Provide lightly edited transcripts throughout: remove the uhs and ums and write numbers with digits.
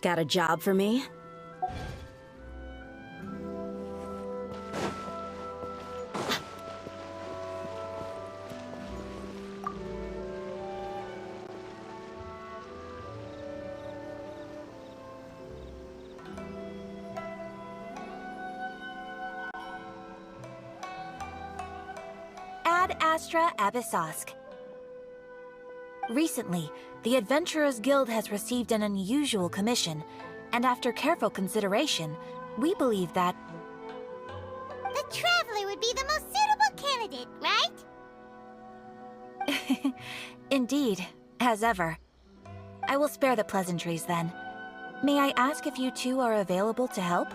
Got a job for me? Ad Astra Abyssosk. Recently, the Adventurers Guild has received an unusual commission, and after careful consideration, we believe that the Traveler would be the most suitable candidate, right? Indeed, as ever. I will spare the pleasantries then. May I ask if you two are available to help?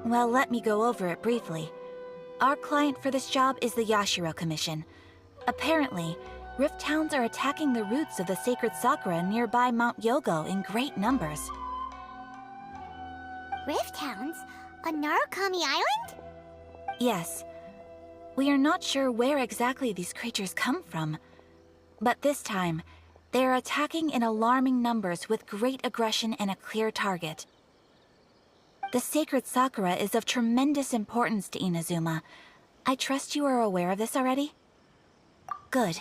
Well, let me go over it briefly. Our client for this job is the Yashiro Commission. Apparently, Rift Hounds are attacking the roots of the sacred sakura nearby Mount Yogo in great numbers. Rift Hounds? On Narukami Island? Yes. We are not sure where exactly these creatures come from. But this time, they are attacking in alarming numbers with great aggression and a clear target. The sacred sakura is of tremendous importance to Inazuma. I trust you are aware of this already? Good.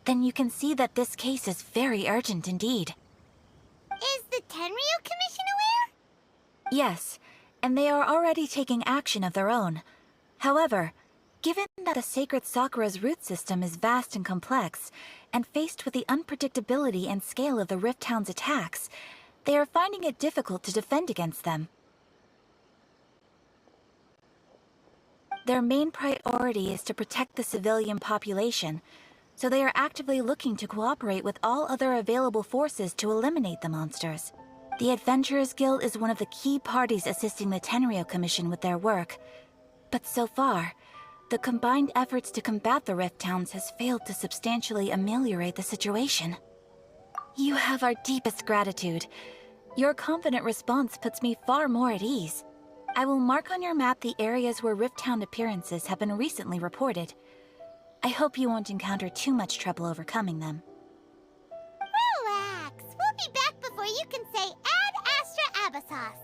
Then you can see that this case is very urgent indeed. Is the Tenryu Commission aware? Yes, and they are already taking action of their own. However, given that the sacred sakura's root system is vast and complex, and faced with the unpredictability and scale of the Rift Hound's attacks, they are finding it difficult to defend against them. Their main priority is to protect the civilian population, so they are actively looking to cooperate with all other available forces to eliminate the monsters. The Adventurers Guild is one of the key parties assisting the Tenryu Commission with their work. But so far, the combined efforts to combat the Rift Hounds has failed to substantially ameliorate the situation. You have our deepest gratitude. Your confident response puts me far more at ease. I will mark on your map the areas where Rift Hound appearances have been recently reported. I hope you won't encounter too much trouble overcoming them. Relax. We'll be back before you can say Ad Astra Abyssosk.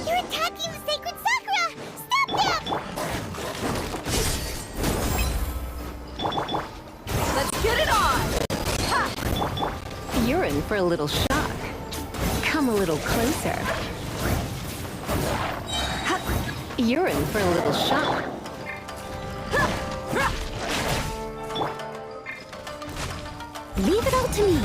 You're attacking the sacred sakura! Stop them! Let's get it on! Ha! You're in for a little shock. Come a little closer. Ha! You're in for a little shock. Leave it all to me.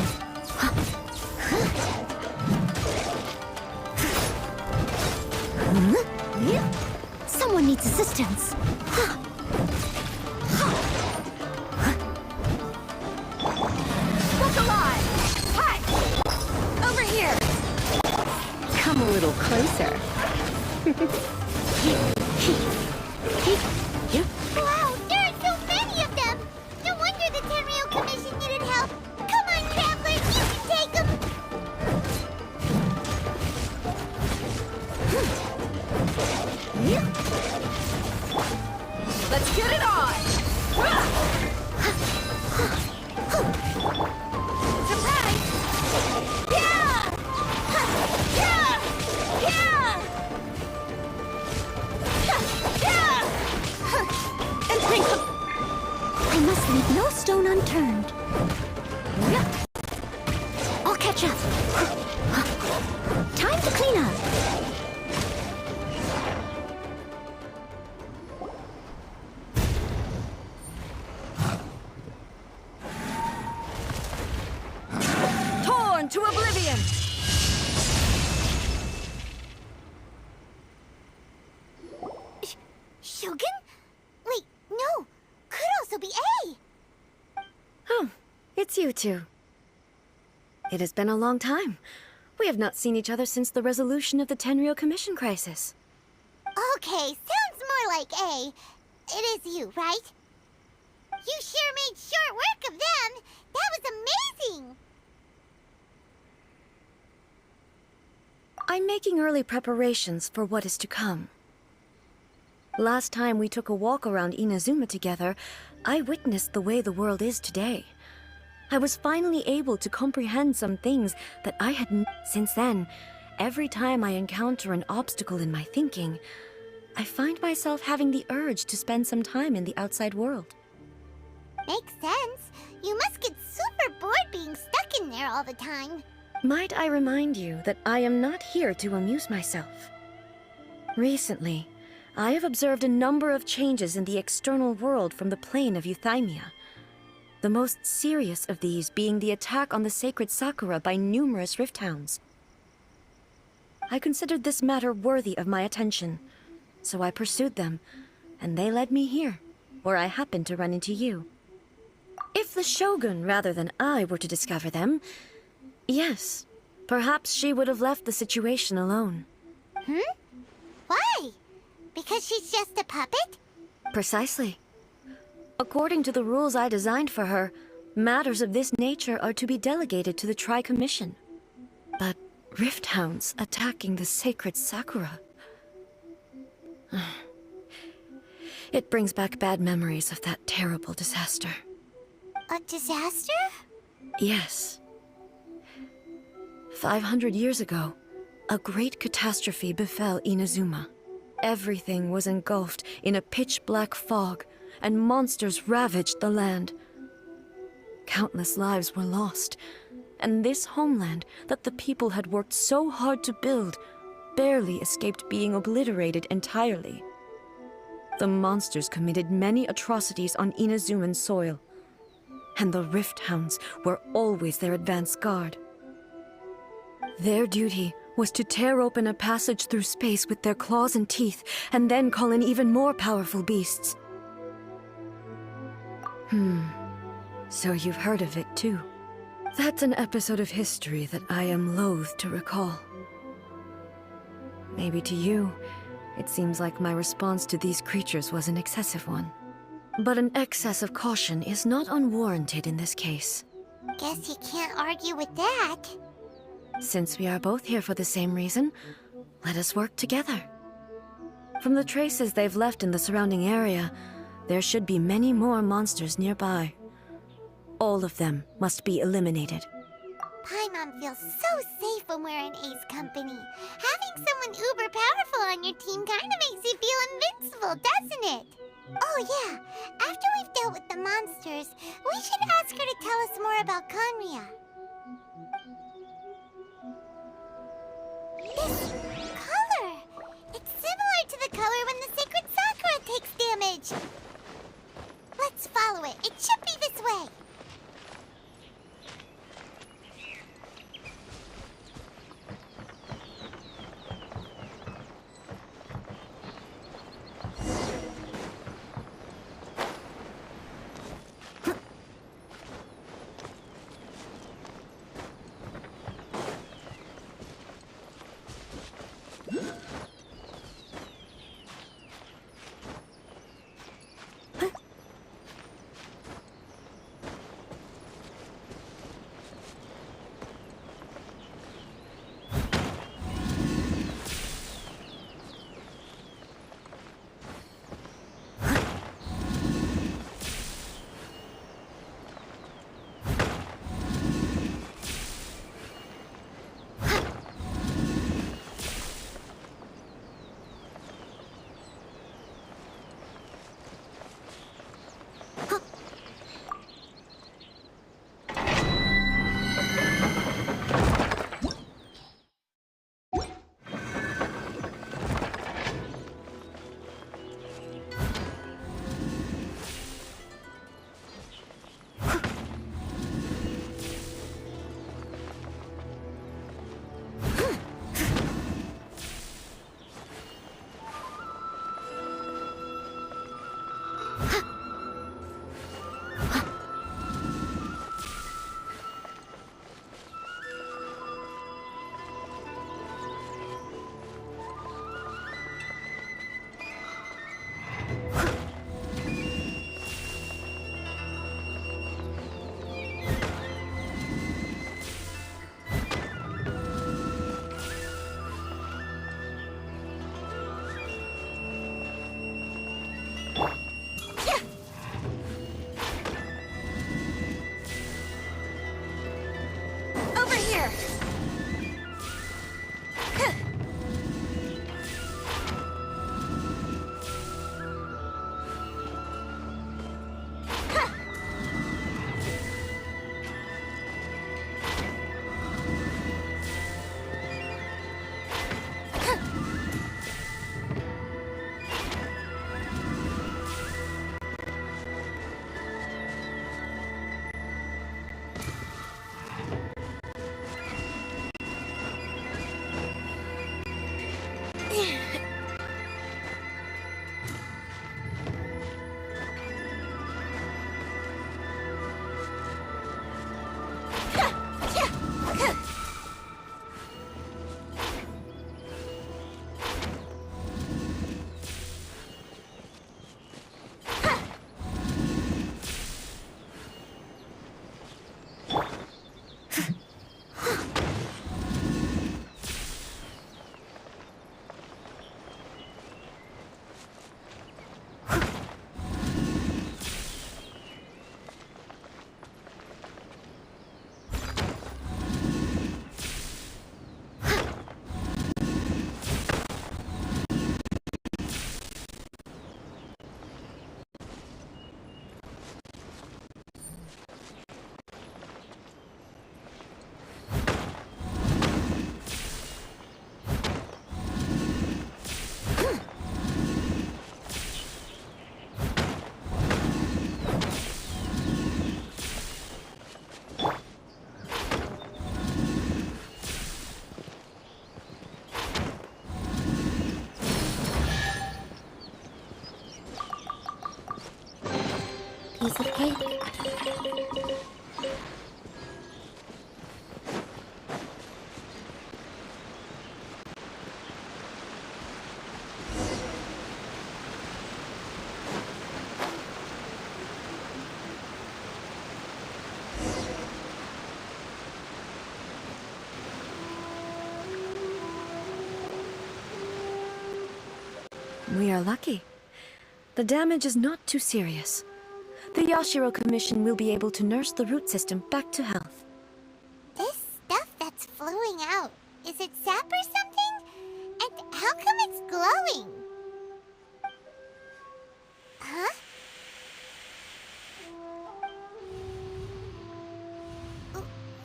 Someone needs assistance. little closer. Wow, there are so many of them! No wonder the Tenryou Commission needed help! Come on, travelers, you can take them! Let's get it on! Surprise! Yeah! Yeah! Yeah! I must leave no stone unturned. I'll catch up. Time to clean up. Torn to oblivion! Shogun? Wait, no. Could also be A. Oh, it's you two. It has been a long time. We have not seen each other since the resolution of the Tenryou Commission crisis. Okay, sounds more like A. It is you, right? You sure made short work of them. That was amazing. I'm making early preparations for what is to come. Last time we took a walk around Inazuma together, I witnessed the way the world is today. I was finally able to comprehend some things that I had since then. Every time I encounter an obstacle in my thinking, I find myself having the urge to spend some time in the outside world. Makes sense. You must get super bored being stuck in there all the time. Might I remind you that I am not here to amuse myself. Recently, I have observed a number of changes in the external world from the plane of Euthymia. The most serious of these being the attack on the sacred Sakura by numerous rift hounds. I considered this matter worthy of my attention, so I pursued them, and they led me here, where I happened to run into you. If the Shogun rather than I were to discover them, yes, perhaps she would have left the situation alone. Why? Because she's just a puppet? Precisely. According to the rules I designed for her, matters of this nature are to be delegated to the Tri-Commission. But rift hounds attacking the sacred Sakura... It brings back bad memories of that terrible disaster. A disaster? Yes. 500 years ago, a great catastrophe befell Inazuma. Everything was engulfed in a pitch-black fog, and monsters ravaged the land. Countless lives were lost, and this homeland that the people had worked so hard to build barely escaped being obliterated entirely. The monsters committed many atrocities on Inazuman soil, and the rift hounds were always their advance guard. Their duty was to tear open a passage through space with their claws and teeth, and then call in even more powerful beasts. So you've heard of it too. That's an episode of history that I am loath to recall. Maybe to you, it seems like my response to these creatures was an excessive one. But an excess of caution is not unwarranted in this case. Guess you can't argue with that. Since we are both here for the same reason, let us work together. From the traces they've left in the surrounding area, there should be many more monsters nearby. All of them must be eliminated. Paimon feels so safe when we're in Ace company. Having someone uber powerful on your team kind of makes you feel invincible, doesn't it? Oh yeah, after we've dealt with the monsters, we should ask her to tell us more about Conria. This color! It's similar to the color when the sacred Sakura takes damage. Let's follow it. It should be this way. Piece of cake. We are lucky. The damage is not too serious. The Yashiro Commission will be able to nurse the root system back to health. This stuff that's flowing out, is it sap or something? And how come it's glowing? Huh?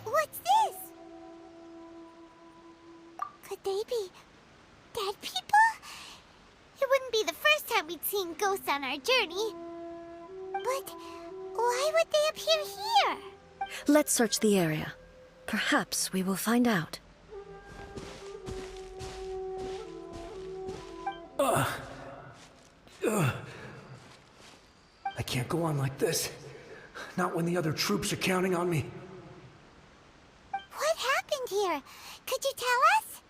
What's this? Could they be dead people? It wouldn't be the first time we'd seen ghosts on our journey. But why would they appear here? Let's search the area. Perhaps we will find out. I can't go on like this. Not when the other troops are counting on me. What happened here? Could you tell us?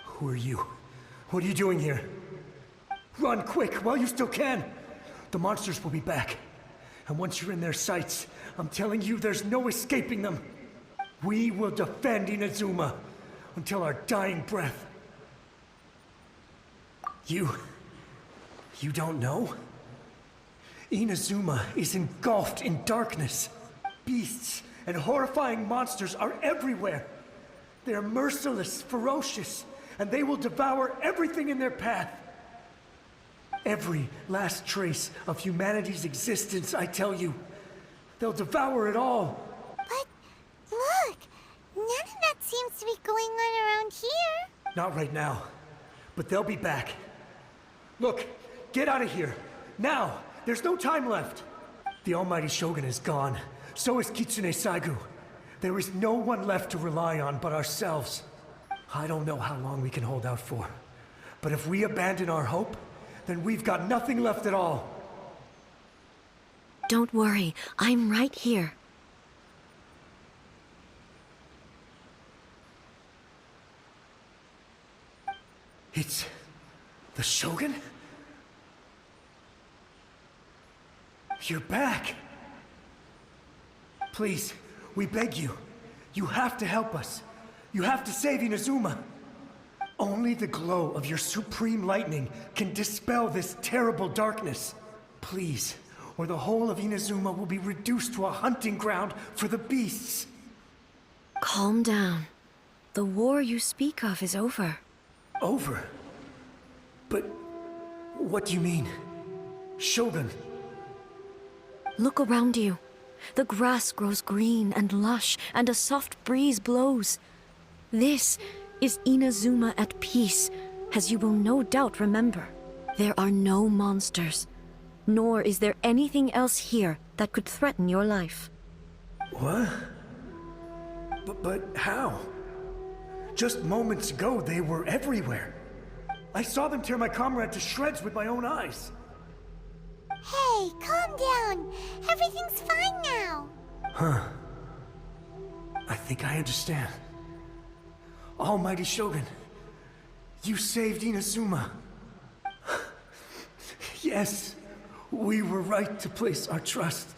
Who are you? What are you doing here? Run quick while you still can. The monsters will be back. And once you're in their sights, I'm telling you there's no escaping them. We will defend Inazuma until our dying breath. You don't know? Inazuma is engulfed in darkness. Beasts and horrifying monsters are everywhere. They are merciless, ferocious, and they will devour everything in their path. Every last trace of humanity's existence, I tell you. They'll devour it all. But look, none of that seems to be going on around here. Not right now, but they'll be back. Look, get out of here. Now, there's no time left. The almighty Shogun is gone. So is Kitsune Saigu. There is no one left to rely on but ourselves. I don't know how long we can hold out for. But if we abandon our hope, then we've got nothing left at all. Don't worry, I'm right here. It's the Shogun? You're back! Please, we beg you. You have to help us. You have to save Inazuma. Only the glow of your supreme lightning can dispel this terrible darkness. Please, or the whole of Inazuma will be reduced to a hunting ground for the beasts. Calm down. The war you speak of is over. Over? But what do you mean? Shogun? Look around you. The grass grows green and lush, and a soft breeze blows. This is Inazuma at peace, as you will no doubt remember. There are no monsters, nor is there anything else here that could threaten your life. What? But how? Just moments ago, they were everywhere. I saw them tear my comrade to shreds with my own eyes. Hey, calm down. Everything's fine now. Huh. I think I understand. Almighty Shogun, you saved Inazuma. Yes, we were right to place our trust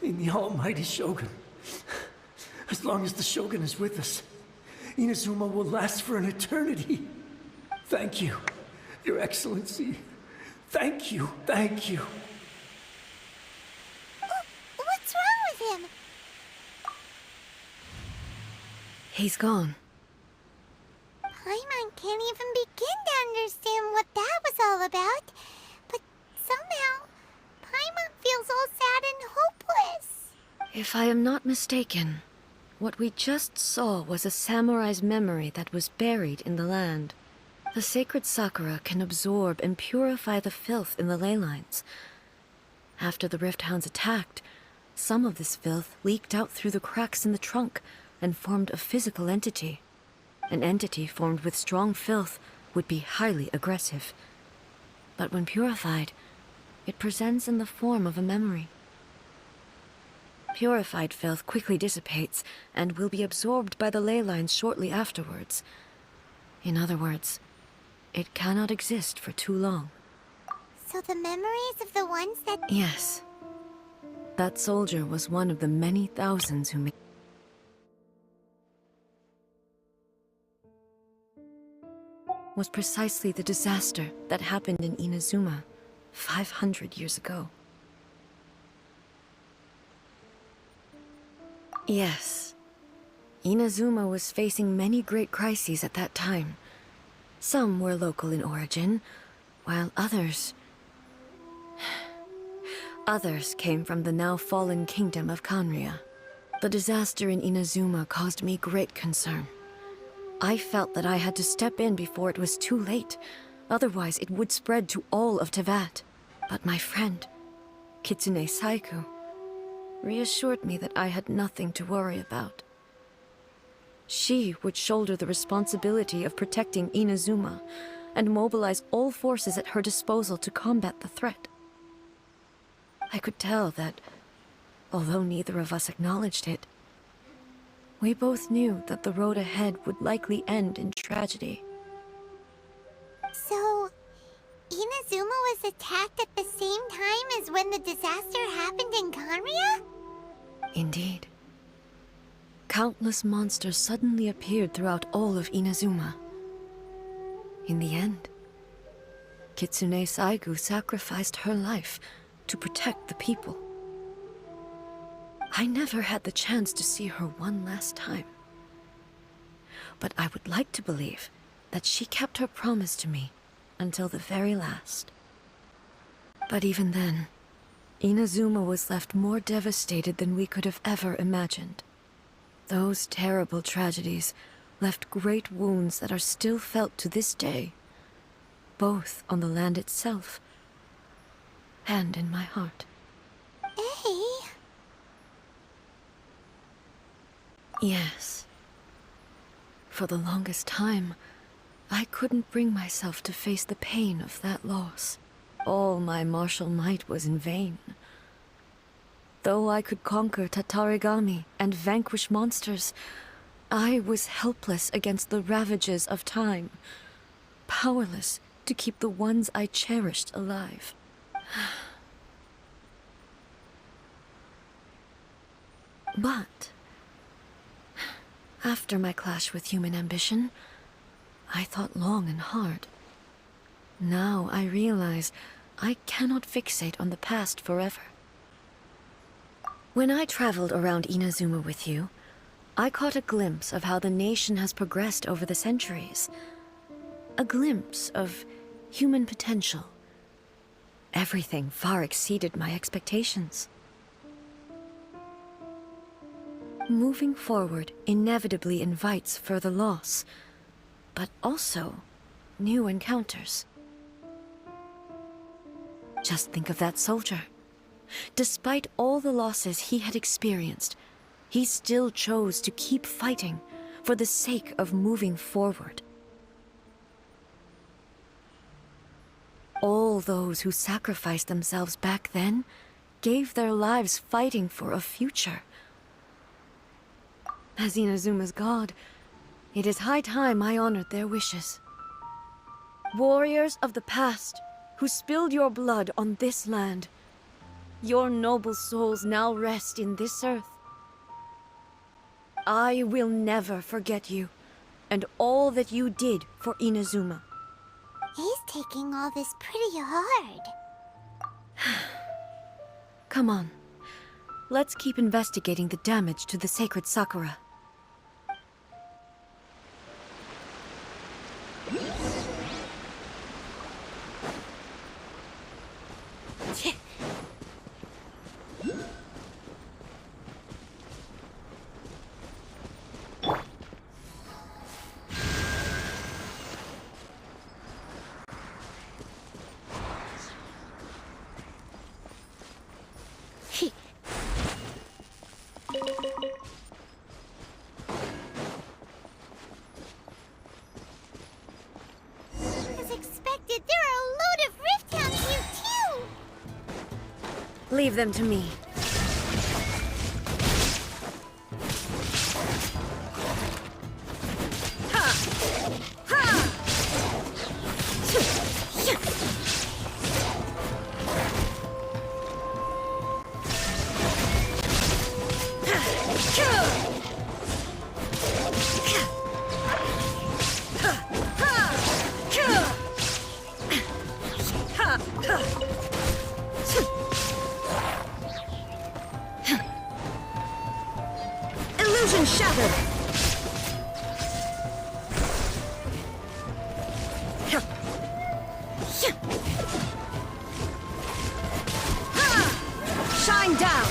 in the Almighty Shogun. As long as the Shogun is with us, Inazuma will last for an eternity. Thank you, Your Excellency. Thank you, thank you. What's wrong with him? He's gone. Paimon can't even begin to understand what that was all about. But somehow, Paimon feels all sad and hopeless. If I am not mistaken, what we just saw was a samurai's memory that was buried in the land. The sacred Sakura can absorb and purify the filth in the ley lines. After the Rift Hounds attacked, some of this filth leaked out through the cracks in the trunk and formed a physical entity. An entity formed with strong filth would be highly aggressive. But when purified, it presents in the form of a memory. Purified filth quickly dissipates and will be absorbed by the ley lines shortly afterwards. In other words, it cannot exist for too long. So the memories of the ones that... Yes. That soldier was one of the many thousands who made... was precisely the disaster that happened in Inazuma 500 years ago. Yes. Inazuma was facing many great crises at that time. Some were local in origin, while others came from the now fallen kingdom of Kanria. The disaster in Inazuma caused me great concern. I felt that I had to step in before it was too late, otherwise it would spread to all of Tevat. But my friend, Kitsune Saiku, reassured me that I had nothing to worry about. She would shoulder the responsibility of protecting Inazuma and mobilize all forces at her disposal to combat the threat. I could tell that, although neither of us acknowledged it, we both knew that the road ahead would likely end in tragedy. So, Inazuma was attacked at the same time as when the disaster happened in Kanria? Indeed. Countless monsters suddenly appeared throughout all of Inazuma. In the end, Kitsune Saigu sacrificed her life to protect the people. I never had the chance to see her one last time. But I would like to believe that she kept her promise to me until the very last. But even then, Inazuma was left more devastated than we could have ever imagined. Those terrible tragedies left great wounds that are still felt to this day, both on the land itself and in my heart. Hey. Yes. For the longest time, I couldn't bring myself to face the pain of that loss. All my martial might was in vain. Though I could conquer Tatarigami and vanquish monsters, I was helpless against the ravages of time, powerless to keep the ones I cherished alive. But after my clash with human ambition, I thought long and hard. Now I realize I cannot fixate on the past forever. When I traveled around Inazuma with you, I caught a glimpse of how the nation has progressed over the centuries. A glimpse of human potential. Everything far exceeded my expectations. Moving forward inevitably invites further loss, but also new encounters. Just think of that soldier. Despite all the losses he had experienced, he still chose to keep fighting for the sake of moving forward. All those who sacrificed themselves back then gave their lives fighting for a future. As Inazuma's god, it is high time I honored their wishes. Warriors of the past, who spilled your blood on this land, your noble souls now rest in this earth. I will never forget you, and all that you did for Inazuma. He's taking all this pretty hard. Come on. Let's keep investigating the damage to the sacred Sakura. As expected, there are a load of Rift Hounds here too! Leave them to me. Illusion shattered! Shine down!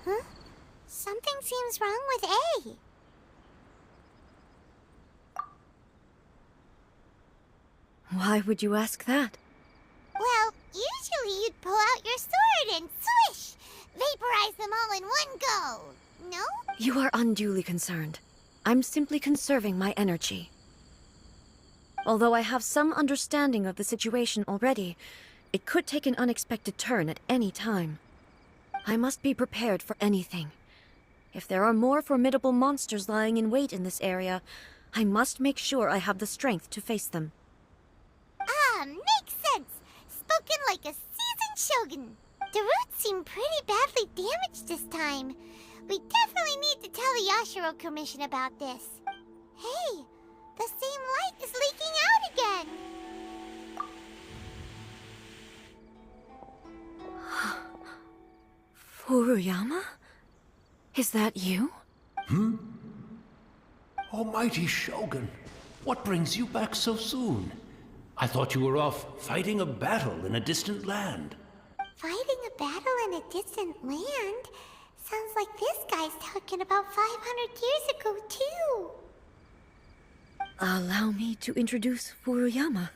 Huh? Something seems wrong with A. Why would you ask that? Well, usually you'd pull out your sword and swish! Vaporize them all in one go! No? You are unduly concerned. I'm simply conserving my energy. Although I have some understanding of the situation already, it could take an unexpected turn at any time. I must be prepared for anything. If there are more formidable monsters lying in wait in this area, I must make sure I have the strength to face them. Ah, makes sense! Spoken like a seasoned shogun. The roots seem pretty badly damaged this time. We definitely need to tell the Yashiro Commission about this. Hey, the same light is leaking out again! Furuyama? Is that you? Almighty Shogun, what brings you back so soon? I thought you were off fighting a battle in a distant land. Fighting a battle in a distant land? Sounds like this guy's talking about 500 years ago, too. Allow me to introduce Furuyama.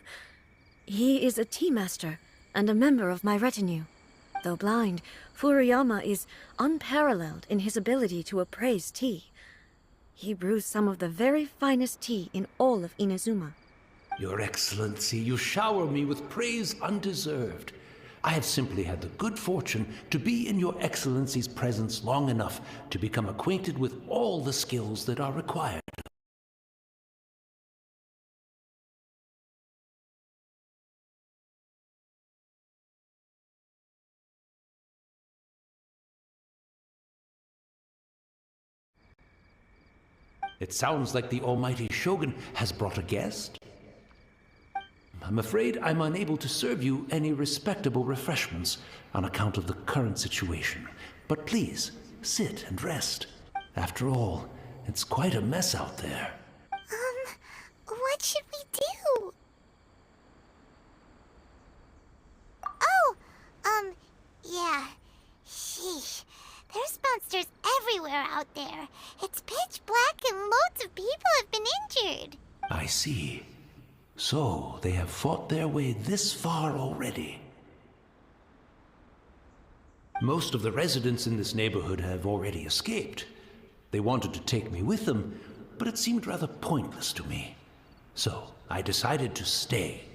He is a tea master and a member of my retinue. Though blind, Furuyama is unparalleled in his ability to appraise tea. He brews some of the very finest tea in all of Inazuma. Your Excellency, you shower me with praise undeserved. I have simply had the good fortune to be in Your Excellency's presence long enough to become acquainted with all the skills that are required. It sounds like the Almighty Shogun has brought a guest. I'm afraid I'm unable to serve you any respectable refreshments on account of the current situation. But please, sit and rest. After all, it's quite a mess out there. What should we do? Oh, yeah. Sheesh. There's monsters everywhere out there. It's pitch black and loads of people have been injured. I see. So, they have fought their way this far already. Most of the residents in this neighborhood have already escaped. They wanted to take me with them, but it seemed rather pointless to me. So, I decided to stay.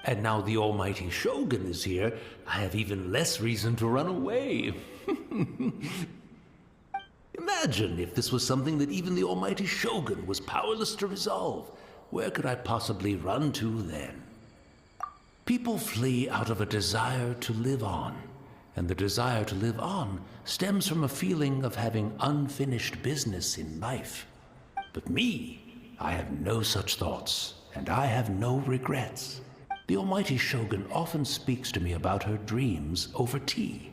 And now the almighty Shogun is here, I have even less reason to run away. Imagine if this was something that even the almighty Shogun was powerless to resolve. Where could I possibly run to then? People flee out of a desire to live on, and the desire to live on stems from a feeling of having unfinished business in life. But me, I have no such thoughts, and I have no regrets. The almighty Shogun often speaks to me about her dreams over tea.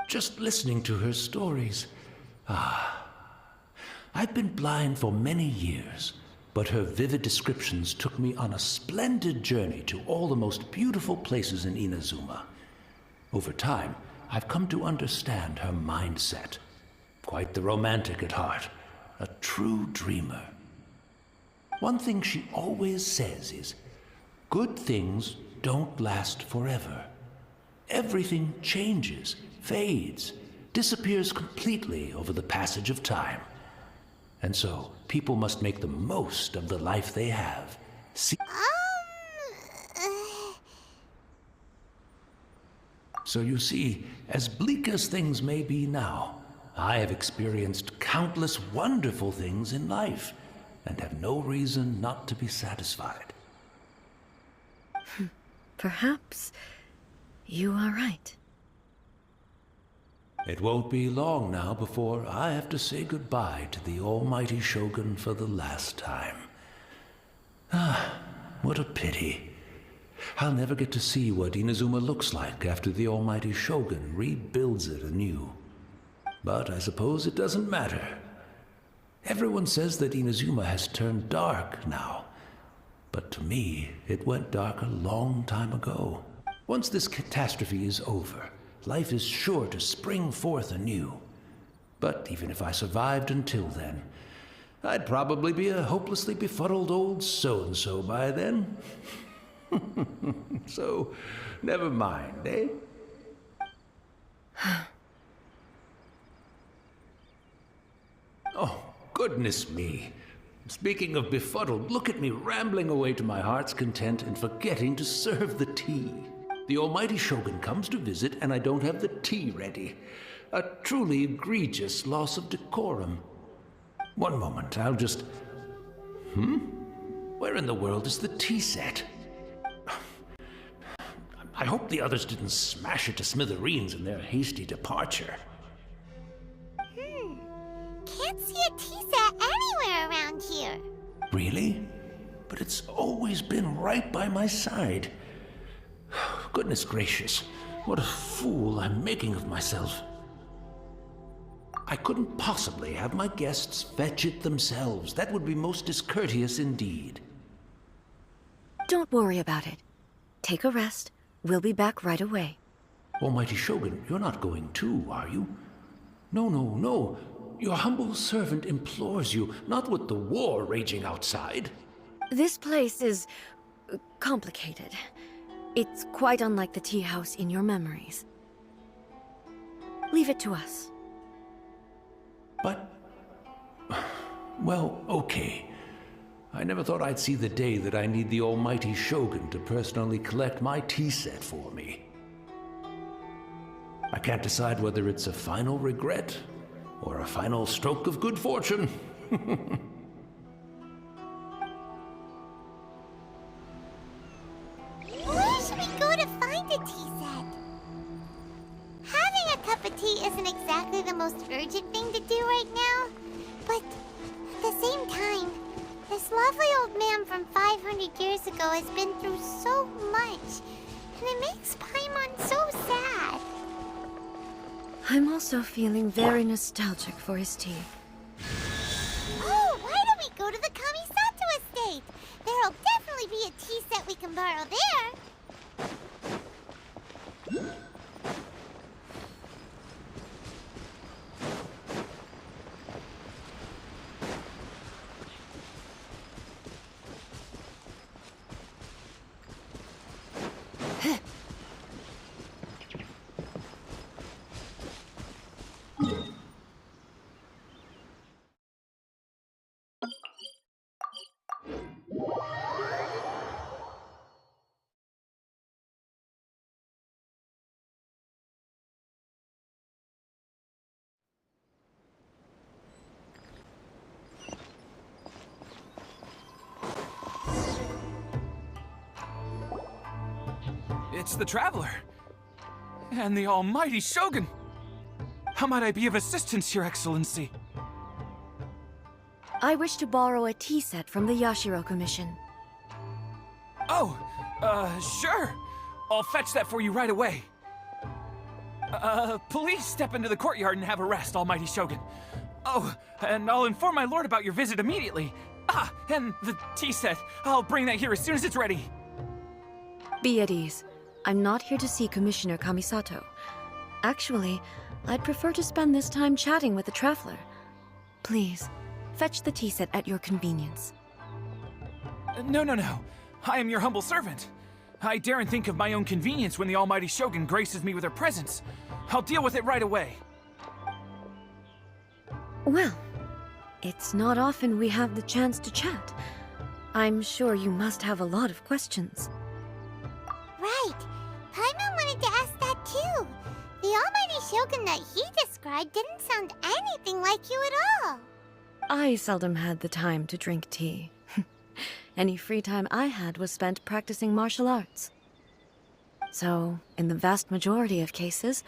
Just listening to her stories, I've been blind for many years, but her vivid descriptions took me on a splendid journey to all the most beautiful places in Inazuma. Over time, I've come to understand her mindset. Quite the romantic at heart, a true dreamer. One thing she always says is, good things don't last forever. Everything changes, fades, disappears completely over the passage of time. And so, people must make the most of the life they have. So you see, as bleak as things may be now, I have experienced countless wonderful things in life, and have no reason not to be satisfied. Perhaps you are right. It won't be long now before I have to say goodbye to the almighty Shogun for the last time. What a pity. I'll never get to see what Inazuma looks like after the almighty Shogun rebuilds it anew. But I suppose it doesn't matter. Everyone says that Inazuma has turned dark now. But to me, it went dark a long time ago. Once this catastrophe is over, life is sure to spring forth anew. But even if I survived until then, I'd probably be a hopelessly befuddled old so-and-so by then. So, never mind, eh? Oh, goodness me. Speaking of befuddled, look at me rambling away to my heart's content and forgetting to serve the tea. The almighty Shogun comes to visit and I don't have the tea ready. A truly egregious loss of decorum. One moment, I'll just... Where in the world is the tea set? I hope the others didn't smash it to smithereens in their hasty departure. Can't see a tea set anywhere around here. Really? But it's always been right by my side. Goodness gracious, what a fool I'm making of myself. I couldn't possibly have my guests fetch it themselves. That would be most discourteous indeed. Don't worry about it. Take a rest. We'll be back right away. Almighty Shogun, you're not going too, are you? No. Your humble servant implores you, not with the war raging outside. This place is complicated. It's quite unlike the tea house in your memories. Leave it to us. But... well, okay. I never thought I'd see the day that I need the almighty Shogun to personally collect my tea set for me. I can't decide whether it's a final regret or a final stroke of good fortune. Where should we go to find a tea set? Having a cup of tea isn't exactly the most urgent thing to do right now, but at the same time, this lovely old man from 500 years ago has been through so much, and it makes Paimon so sad. I'm also feeling very nostalgic for his tea. Oh, why don't we go to the Kamisato estate? There'll definitely be a tea set we can borrow there. It's the Traveler. And the almighty Shogun. How might I be of assistance, Your Excellency? I wish to borrow a tea set from the Yashiro Commission. Oh, sure. I'll fetch that for you right away. Please step into the courtyard and have a rest, almighty Shogun. Oh, and I'll inform my lord about your visit immediately. Ah, and the tea set. I'll bring that here as soon as it's ready. Be at ease. I'm not here to see Commissioner Kamisato. Actually, I'd prefer to spend this time chatting with the Traveler. Please, fetch the tea set at your convenience. No. I am your humble servant. I daren't think of my own convenience when the almighty Shogun graces me with her presence. I'll deal with it right away. Well, it's not often we have the chance to chat. I'm sure you must have a lot of questions. Right. Paimon wanted to ask that too. The almighty Shogun that he described didn't sound anything like you at all. I seldom had the time to drink tea. Any free time I had was spent practicing martial arts. So, in the vast majority of cases,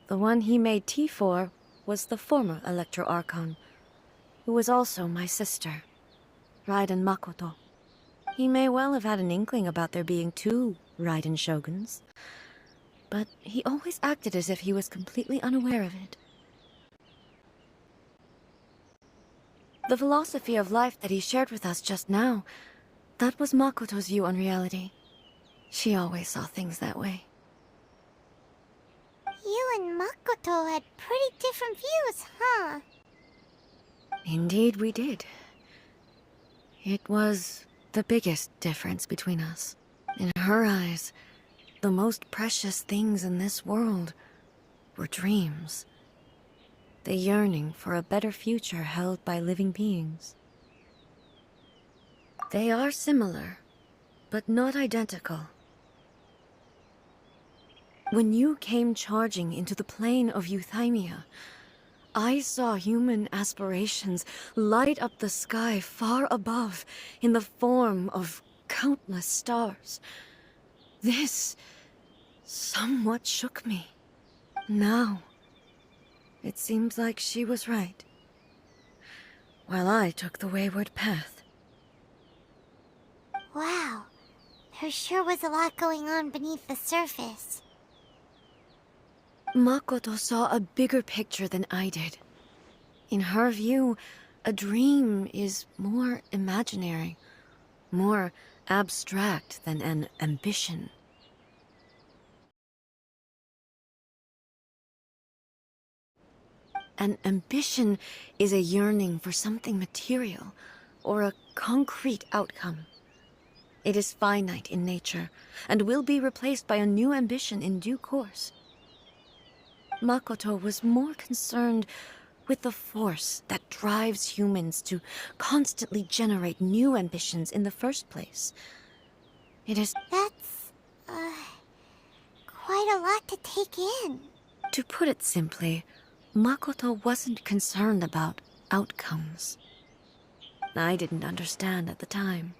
the one he made tea for was the former Electro Archon, who was also my sister, Raiden Makoto. He may well have had an inkling about there being two Raiden Shoguns, but he always acted as if he was completely unaware of it. The philosophy of life that he shared with us just now, that was Makoto's view on reality. She always saw things that way. You and Makoto had pretty different views, huh? Indeed we did. It was the biggest difference between us. In her eyes, the most precious things in this world were dreams. The yearning for a better future held by living beings. They are similar, but not identical. When you came charging into the plane of Euthymia, I saw human aspirations light up the sky far above in the form of countless stars. This somewhat shook me. Now, it seems like she was right, while I took the wayward path. Wow. There sure was a lot going on beneath the surface. Makoto saw a bigger picture than I did. In her view, a dream is more imaginary, more abstract than an ambition. An ambition is a yearning for something material, or a concrete outcome. It is finite in nature, and will be replaced by a new ambition in due course. Makoto was more concerned with the force that drives humans to constantly generate new ambitions in the first place. It is... That's, quite a lot to take in. To put it simply, Makoto wasn't concerned about outcomes. I didn't understand at the time.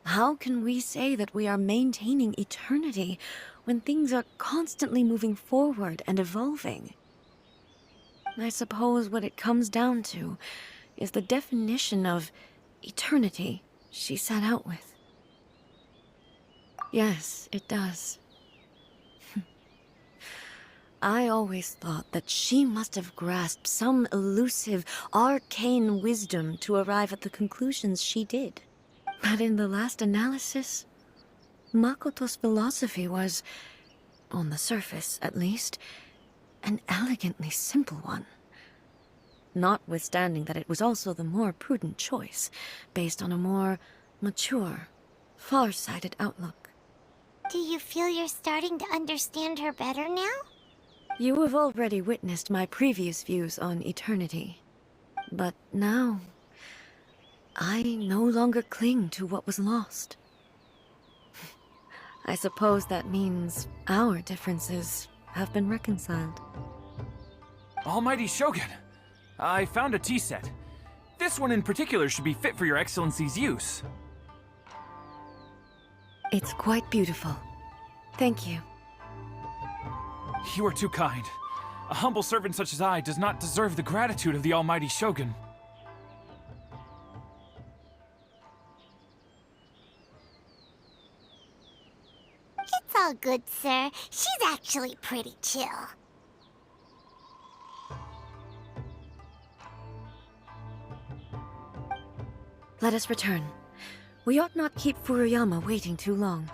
How can we say that we are maintaining eternity when things are constantly moving forward and evolving? I suppose what it comes down to is the definition of eternity she set out with. Yes, it does. I always thought that she must have grasped some elusive, arcane wisdom to arrive at the conclusions she did. But in the last analysis, Makoto's philosophy was, on the surface at least, an elegantly simple one. Notwithstanding that it was also the more prudent choice, based on a more mature, far-sighted outlook. Do you feel you're starting to understand her better now? You have already witnessed my previous views on eternity. But now, I no longer cling to what was lost. I suppose that means our differences have been reconciled. Almighty Shogun, I found a tea set. This one in particular should be fit for your Excellency's use. It's quite beautiful. Thank you. You are too kind. A humble servant such as I does not deserve the gratitude of the Almighty Shogun. It's all good, sir. She's actually pretty chill. Let us return. We ought not keep Furuyama waiting too long.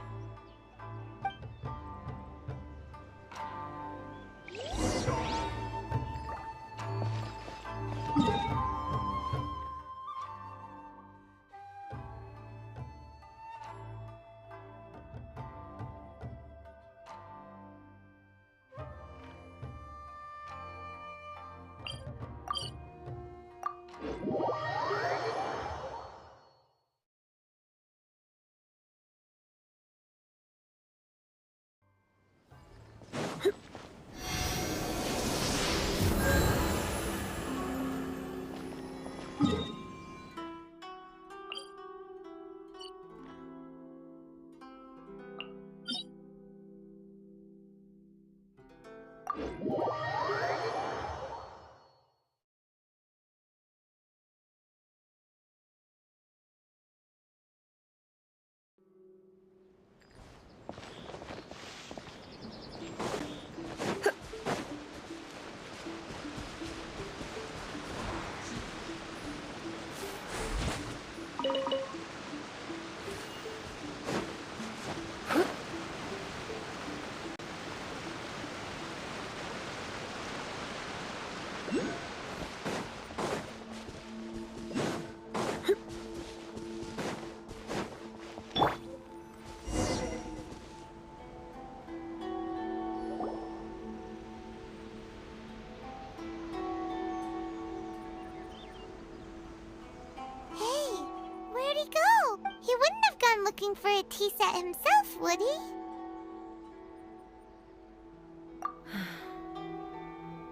Looking for a tea set himself, would he?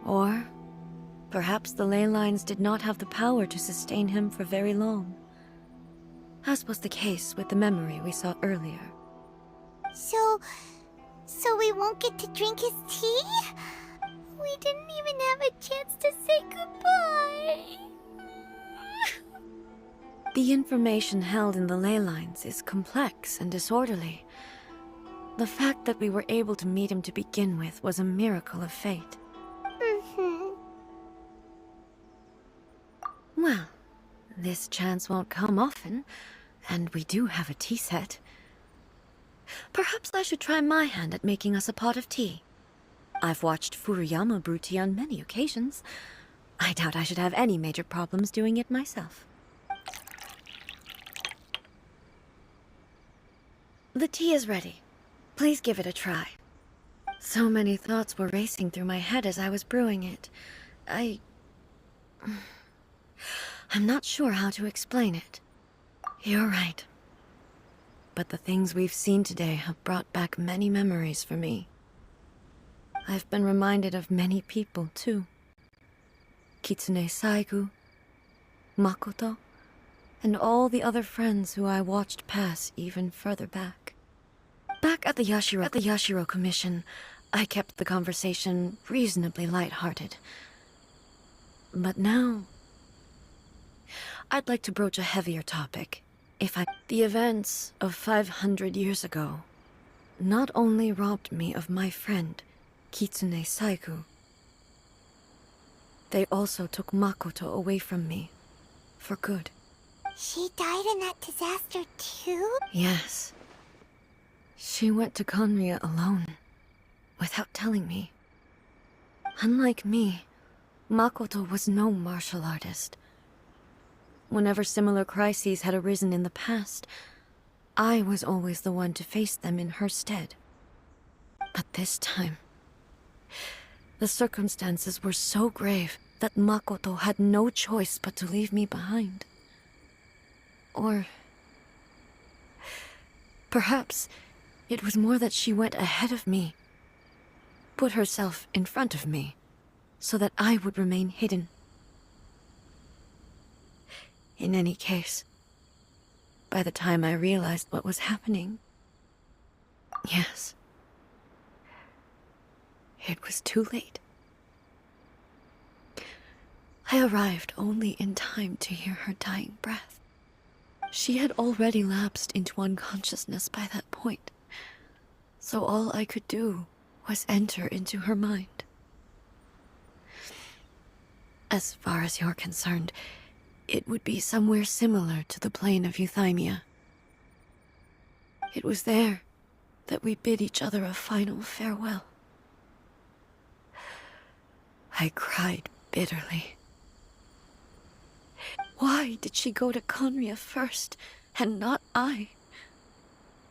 Or perhaps the ley lines did not have the power to sustain him for very long, as was the case with the memory we saw earlier. So we won't get to drink his tea? We didn't even have a chance to say goodbye. The information held in the ley lines is complex and disorderly. The fact that we were able to meet him to begin with was a miracle of fate. Well, this chance won't come often, and we do have a tea set. Perhaps I should try my hand at making us a pot of tea. I've watched Furuyama brew tea on many occasions. I doubt I should have any major problems doing it myself. The tea is ready. Please give it a try. So many thoughts were racing through my head as I was brewing it. I'm not sure how to explain it. You're right. But the things we've seen today have brought back many memories for me. I've been reminded of many people, too. Kitsune Saigu, Makoto, and all the other friends who I watched pass even further back. Back at the Yashiro Commission, I kept the conversation reasonably light-hearted. But now, I'd like to broach a heavier topic. The events of 500 years ago not only robbed me of my friend, Kitsune Saigu. They also took Makoto away from me. For good. She died in that disaster too? Yes. She went to Conria alone, without telling me. Unlike me, Makoto was no martial artist. Whenever similar crises had arisen in the past, I was always the one to face them in her stead. But this time, the circumstances were so grave that Makoto had no choice but to leave me behind. Or perhaps it was more that she went ahead of me, put herself in front of me, so that I would remain hidden. In any case, by the time I realized what was happening, yes, it was too late. I arrived only in time to hear her dying breath. She had already lapsed into unconsciousness by that point, so all I could do was enter into her mind. As far as you're concerned, it would be somewhere similar to the plane of Euthymia. It was there that we bid each other a final farewell. I cried bitterly. Why did she go to Conria first, and not I?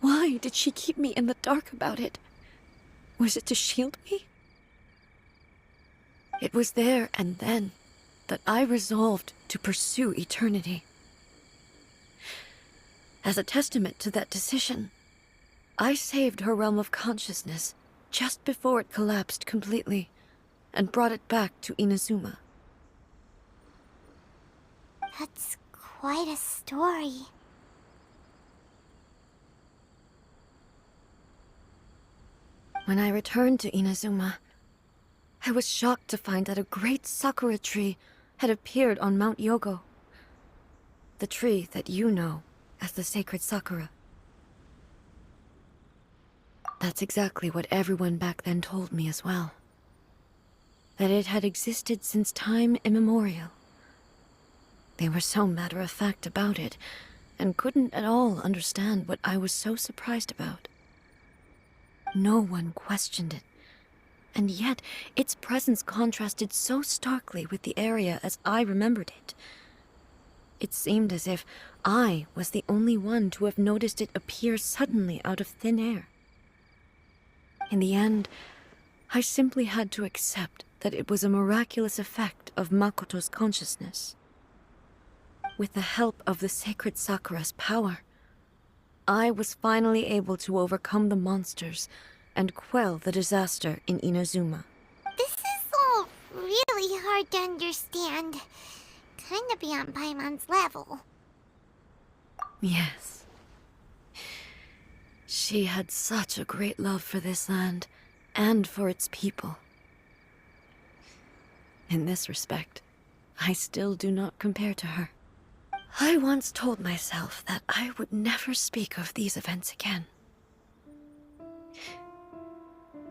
Why did she keep me in the dark about it? Was it to shield me? It was there and then that I resolved to pursue eternity. As a testament to that decision, I saved her realm of consciousness just before it collapsed completely, and brought it back to Inazuma. That's quite a story. When I returned to Inazuma, I was shocked to find that a great sakura tree had appeared on Mount Yogo. The tree that you know as the sacred sakura. That's exactly what everyone back then told me as well. That it had existed since time immemorial. They were so matter-of-fact about it, and couldn't at all understand what I was so surprised about. No one questioned it, and yet its presence contrasted so starkly with the area as I remembered it. It seemed as if I was the only one to have noticed it appear suddenly out of thin air. In the end, I simply had to accept that it was a miraculous effect of Makoto's consciousness. With the help of the sacred Sakura's power, I was finally able to overcome the monsters and quell the disaster in Inazuma. This is all really hard to understand. Kinda beyond Paimon's level. Yes. She had such a great love for this land, and for its people. In this respect, I still do not compare to her. I once told myself that I would never speak of these events again.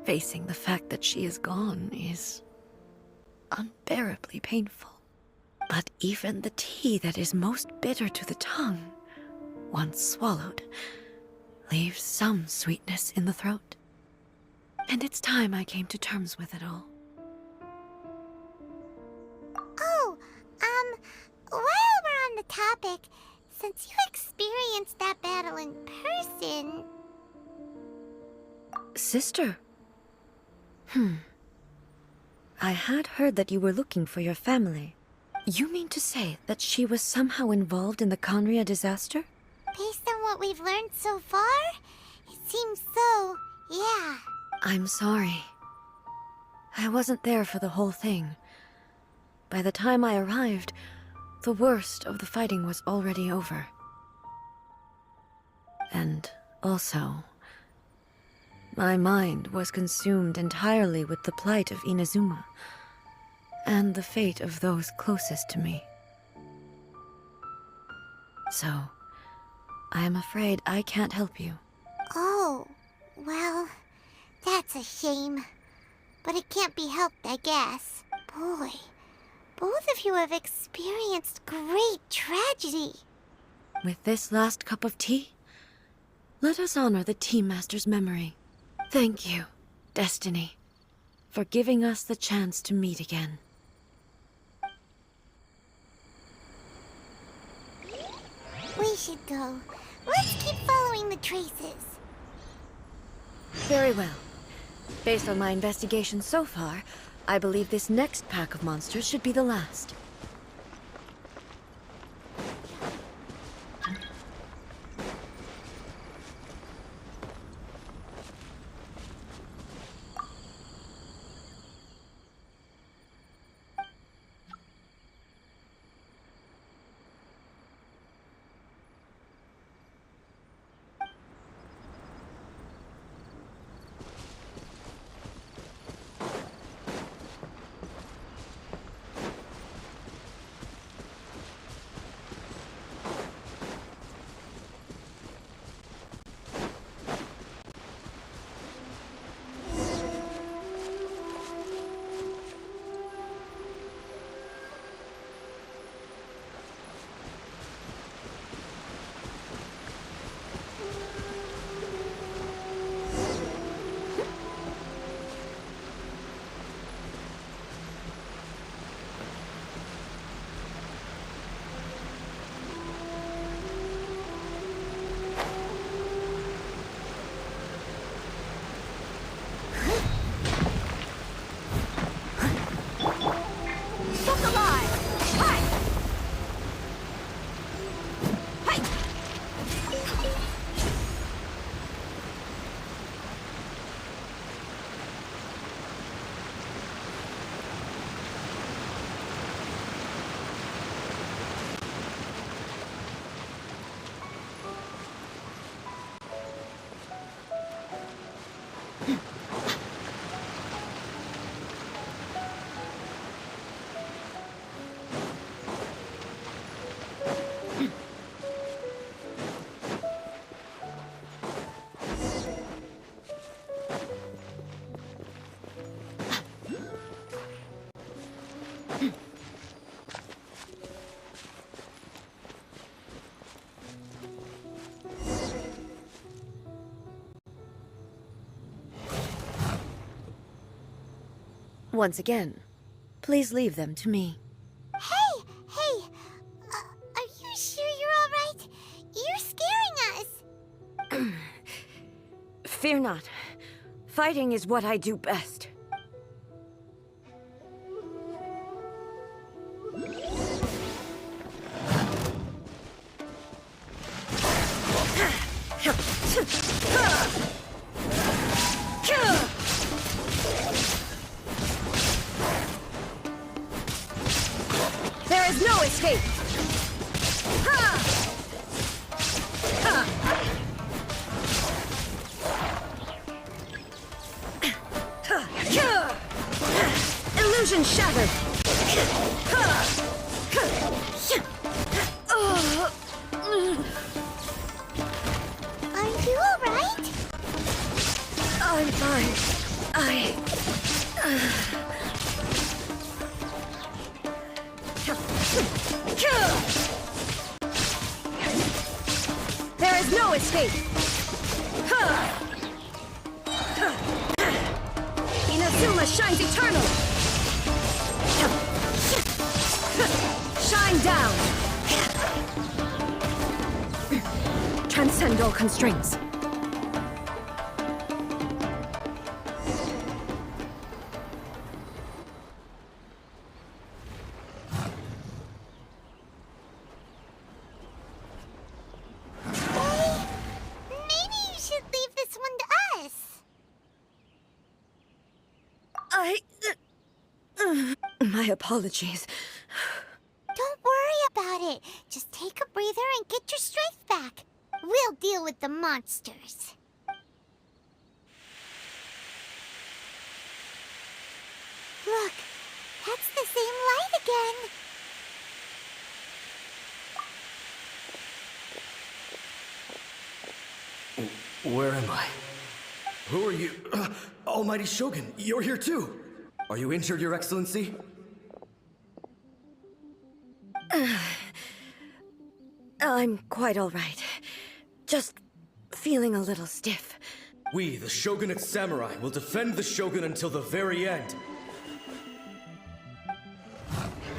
Facing the fact that she is gone is unbearably painful. But even the tea that is most bitter to the tongue, once swallowed, leaves some sweetness in the throat. And it's time I came to terms with it all. Oh, while we're on the topic, since you experienced that battle in person... Sister? I had heard that you were looking for your family. You mean to say that she was somehow involved in the Conria disaster? Based on what we've learned so far, it seems so, yeah. I'm sorry. I wasn't there for the whole thing. By the time I arrived, the worst of the fighting was already over. And also, my mind was consumed entirely with the plight of Inazuma, and the fate of those closest to me. So, I am afraid I can't help you. Oh, well, that's a shame. but it can't be helped, I guess. Boy, both of you have experienced great tragedy. With this last cup of tea, let us honor the Tea Master's memory. Thank you, Destiny, for giving us the chance to meet again. We should go. Let's keep following the traces. Very well. Based on my investigation so far, I believe this next pack of monsters should be the last. Once again, please leave them to me. Hey! Are you sure you're all right? You're scaring us! Fear not. Fighting is what I do best. There is no escape! Illusion shattered! Are you all right? I'm fine. There is no escape! Inazuma shines eternal! Shine down! Transcend all constraints. Maybe you should leave this one to us. My apologies. Don't worry about it. Just take a breather and get your strength back. We'll deal with the monsters. Look, that's the same light again. Where am I? Who are you? Almighty Shogun, you're here too. Are you injured, Your Excellency? I'm quite all right. Just feeling a little stiff. We, the Shogunate Samurai, will defend the Shogun until the very end.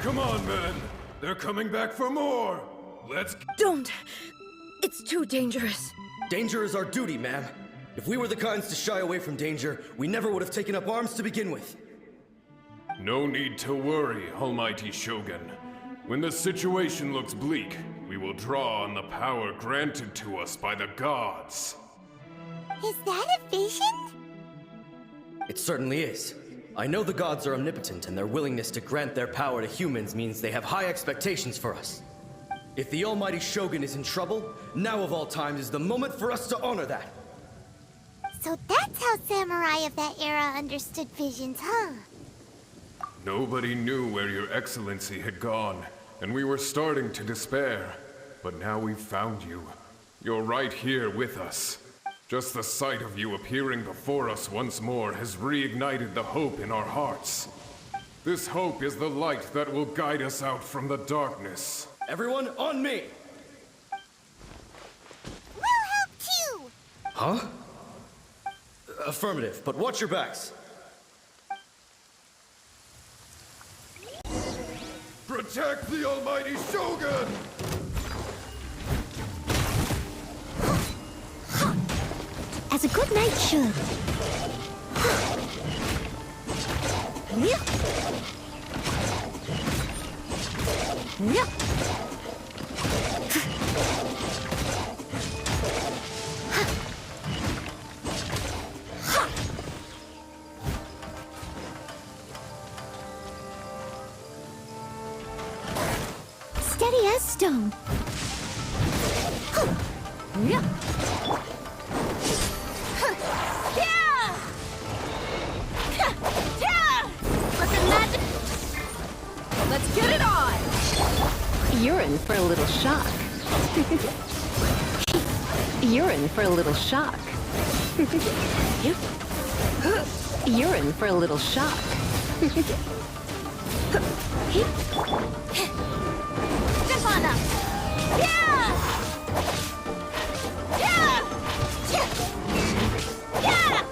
Come on, men. They're coming back for more. Let's... Don't! It's too dangerous. Danger is our duty, ma'am. If we were the kinds to shy away from danger, we never would have taken up arms to begin with. No need to worry, Almighty Shogun. When the situation looks bleak, we will draw on the power granted to us by the gods. Is that a vision? It certainly is. I know the gods are omnipotent, and their willingness to grant their power to humans means they have high expectations for us. If the Almighty Shogun is in trouble, now of all times is the moment for us to honor that. So that's how samurai of that era understood visions, huh? Nobody knew where Your Excellency had gone, and we were starting to despair. But now we've found you. You're right here with us. Just the sight of you appearing before us once more has reignited the hope in our hearts. This hope is the light that will guide us out from the darkness. Everyone, on me! We'll help too! Huh? Affirmative, but watch your backs. Protect the Almighty Shogun! As a good knight should. Steady as stone. Let's get it on! You're in for a little shock. You're in for a little shock. You're in for a little shock. Step on up! Yeah! Yeah! Yeah!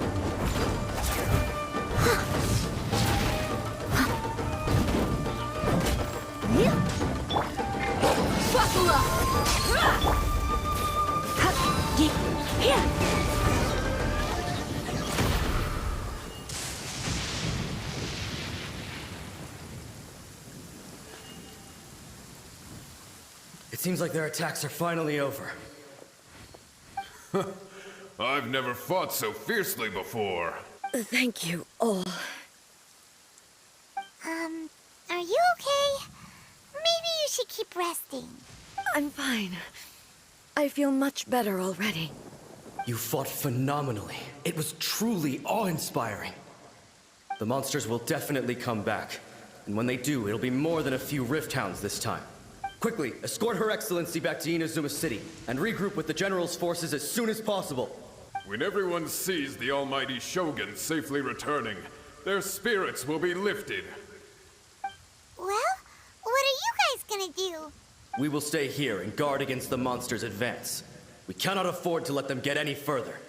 Buckle up! It seems like their attacks are finally over. I've never fought so fiercely before. Thank you all. Are you okay? Maybe you should keep resting. I'm fine. I feel much better already. You fought phenomenally. It was truly awe-inspiring. The monsters will definitely come back. And when they do, it'll be more than a few Rift Hounds this time. Quickly, escort Her Excellency back to Inazuma City, and regroup with the General's forces as soon as possible. When everyone sees the Almighty Shogun safely returning, their spirits will be lifted. Well, what are you guys gonna do? We will stay here and guard against the monsters' advance. We cannot afford to let them get any further.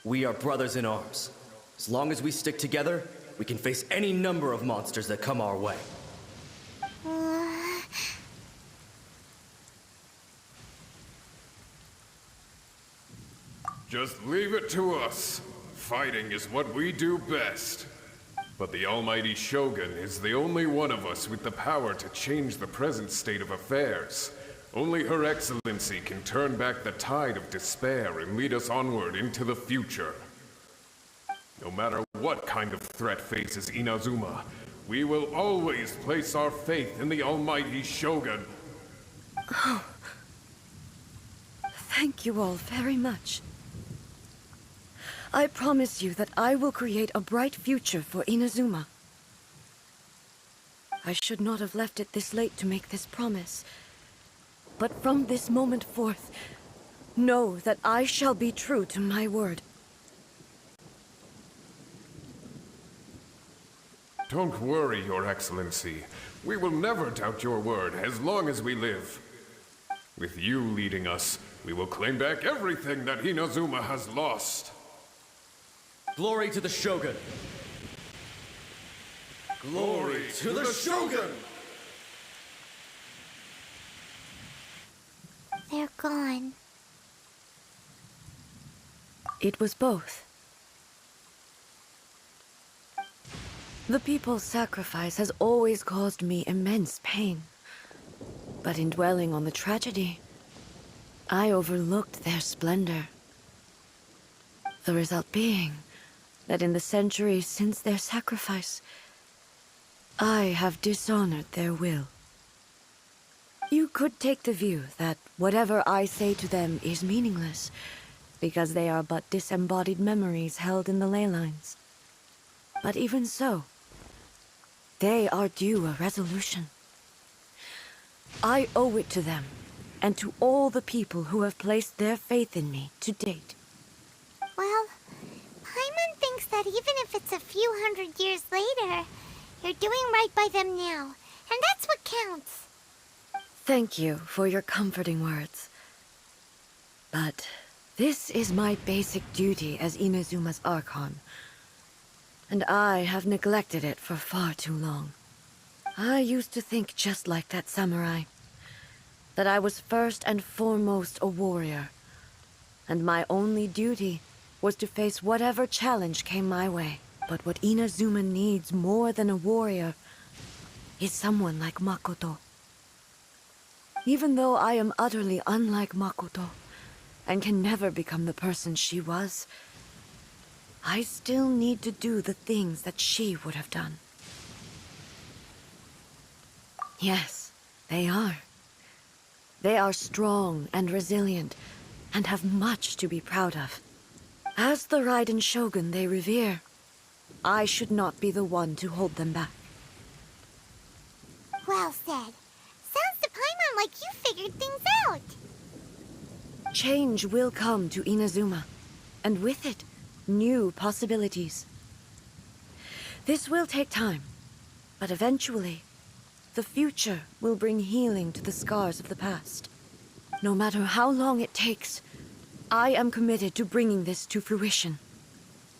We are brothers in arms. As long as we stick together, we can face any number of monsters that come our way. Just leave it to us. Fighting is what we do best. But the Almighty Shogun is the only one of us with the power to change the present state of affairs. Only Her Excellency can turn back the tide of despair and lead us onward into the future. No matter what kind of threat faces Inazuma, we will always place our faith in the Almighty Shogun. Oh. Thank you all very much. I promise you that I will create a bright future for Inazuma. I should not have left it this late to make this promise. But from this moment forth, know that I shall be true to my word. Don't worry, Your Excellency. We will never doubt your word as long as we live. With you leading us, we will claim back everything that Inazuma has lost. Glory to the Shogun! Glory to the Shogun! They're gone. It was both. The people's sacrifice has always caused me immense pain. But in dwelling on the tragedy, I overlooked their splendor. The result being that in the centuries since their sacrifice, I have dishonored their will. You could take the view that whatever I say to them is meaningless, because they are but disembodied memories held in the ley lines. But even so, they are due a resolution. I owe it to them, and to all the people who have placed their faith in me to date. Well, Paimon thinks that even if it's a few hundred years later, you're doing right by them now, and that's what counts. Thank you for your comforting words. But this is my basic duty as Inazuma's Archon, and I have neglected it for far too long. I used to think just like that samurai, that I was first and foremost a warrior, and my only duty was to face whatever challenge came my way. But what Inazuma needs more than a warrior is someone like Makoto. Even though I am utterly unlike Makoto, and can never become the person she was, I still need to do the things that she would have done. Yes, they are. They are strong and resilient, and have much to be proud of. As the Raiden Shogun they revere, I should not be the one to hold them back. Well said. Sounds to Paimon like you figured things out. Change will come to Inazuma, and with it, new possibilities. This will take time, but eventually, the future will bring healing to the scars of the past. No matter how long it takes, I am committed to bringing this to fruition.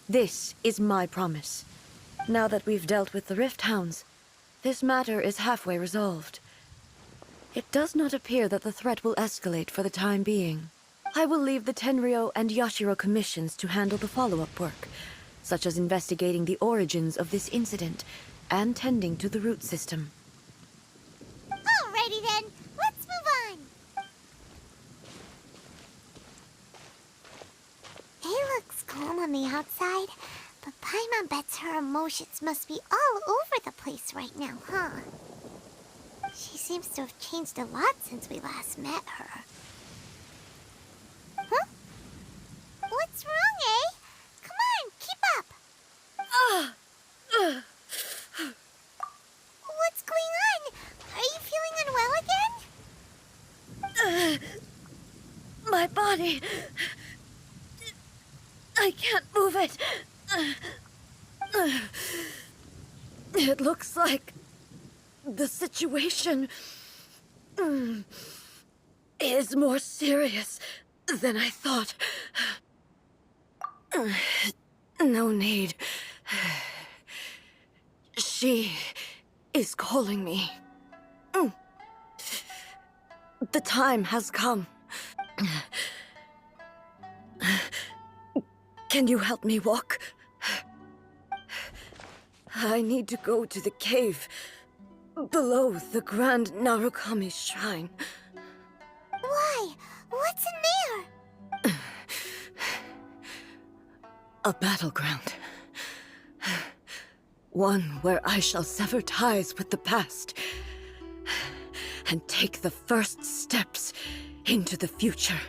This is my promise. Now that we've dealt with the Rift Hounds, this matter is halfway resolved. It does not appear that the threat will escalate for the time being. I will leave the Tenryo and Yashiro commissions to handle the follow-up work, such as investigating the origins of this incident and tending to the root system. Alrighty then, let's move on. It looks calm on the outside, but Paimon bets her emotions must be all over the place right now, huh? She seems to have changed a lot since we last met her. Huh? What's wrong, eh? Come on, keep up! What's going on? Are you feeling unwell again? My body... I can't move it. It looks like the situation is more serious than I thought. No need. She is calling me. The time has come. Can you help me walk? I need to go to the cave below the Grand Narukami Shrine. Why? What's in there? A battleground. One where I shall sever ties with the past and take the first steps into the future.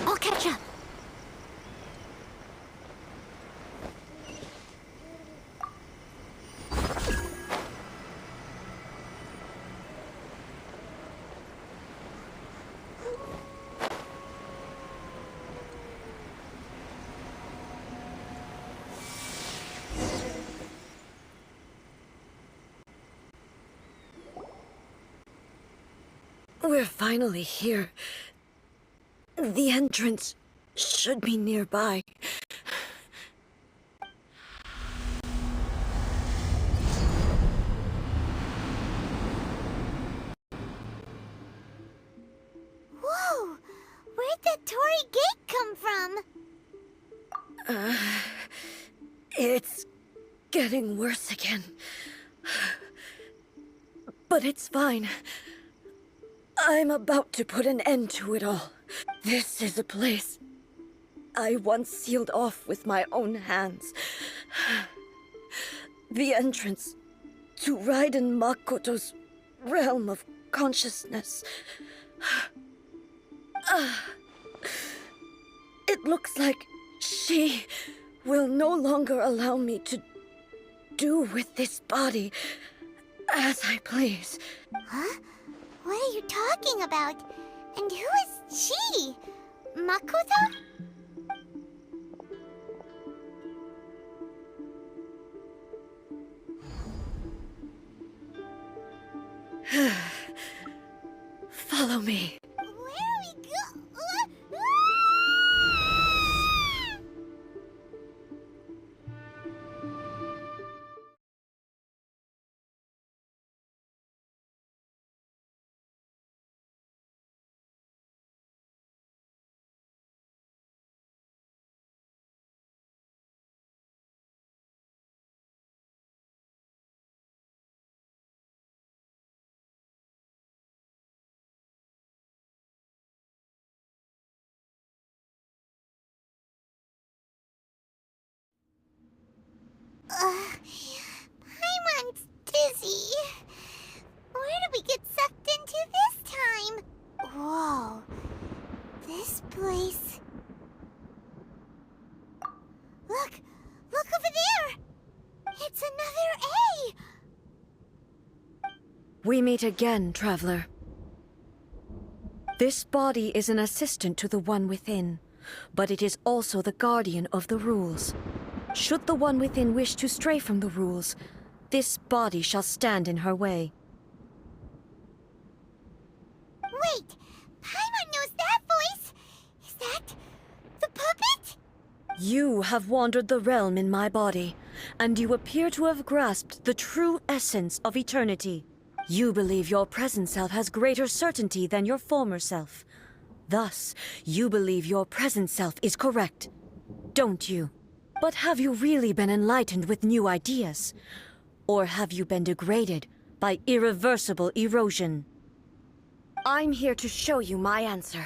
I'll catch up. We're finally here. The entrance should be nearby. Whoa! Where'd that Torii gate come from? It's getting worse again. But it's fine. I'm about to put an end to it all. This is a place I once sealed off with my own hands. The entrance to Raiden Makoto's realm of consciousness. It looks like she will no longer allow me to do with this body as I please. Huh? What are you talking about? And who is she? Makoto? Follow me. Where are we go? Paimon's dizzy. Where did we get sucked into this time? Whoa. This place... Look! Look over there! It's another A! We meet again, traveler. This body is an assistant to the one within, but it is also the guardian of the rules. Should the one within wish to stray from the rules, this body shall stand in her way. Wait! Paimon knows that voice! Is that... the puppet? You have wandered the realm in my body, and you appear to have grasped the true essence of eternity. You believe your present self has greater certainty than your former self. Thus, you believe your present self is correct, don't you? But have you really been enlightened with new ideas? Or have you been degraded by irreversible erosion? I'm here to show you my answer.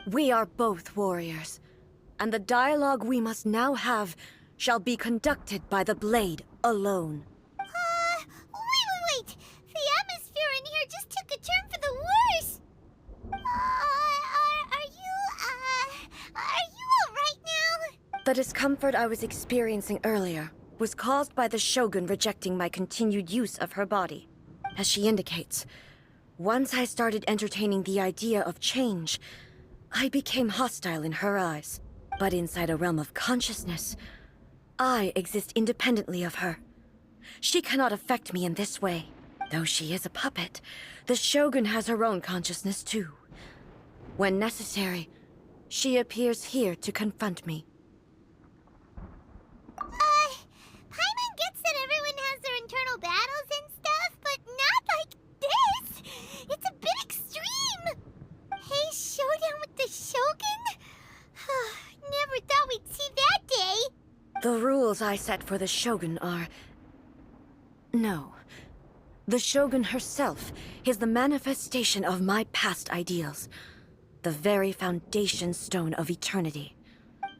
We are both warriors, and the dialogue we must now have shall be conducted by the blade alone. Wait! The atmosphere in here just took a turn for the worse! Are you alright now? The discomfort I was experiencing earlier was caused by the Shogun rejecting my continued use of her body. As she indicates, once I started entertaining the idea of change, I became hostile in her eyes. But inside a realm of consciousness, I exist independently of her. She cannot affect me in this way. Though she is a puppet, the Shogun has her own consciousness too. When necessary, she appears here to confront me. Paimon gets that everyone has their internal battles and stuff, but not like this! It's a bit extreme! Hey, showdown with the Shogun? Never thought we'd see that day! The rules I set for the Shogun are... No. The Shogun herself is the manifestation of my past ideals. The very foundation stone of eternity.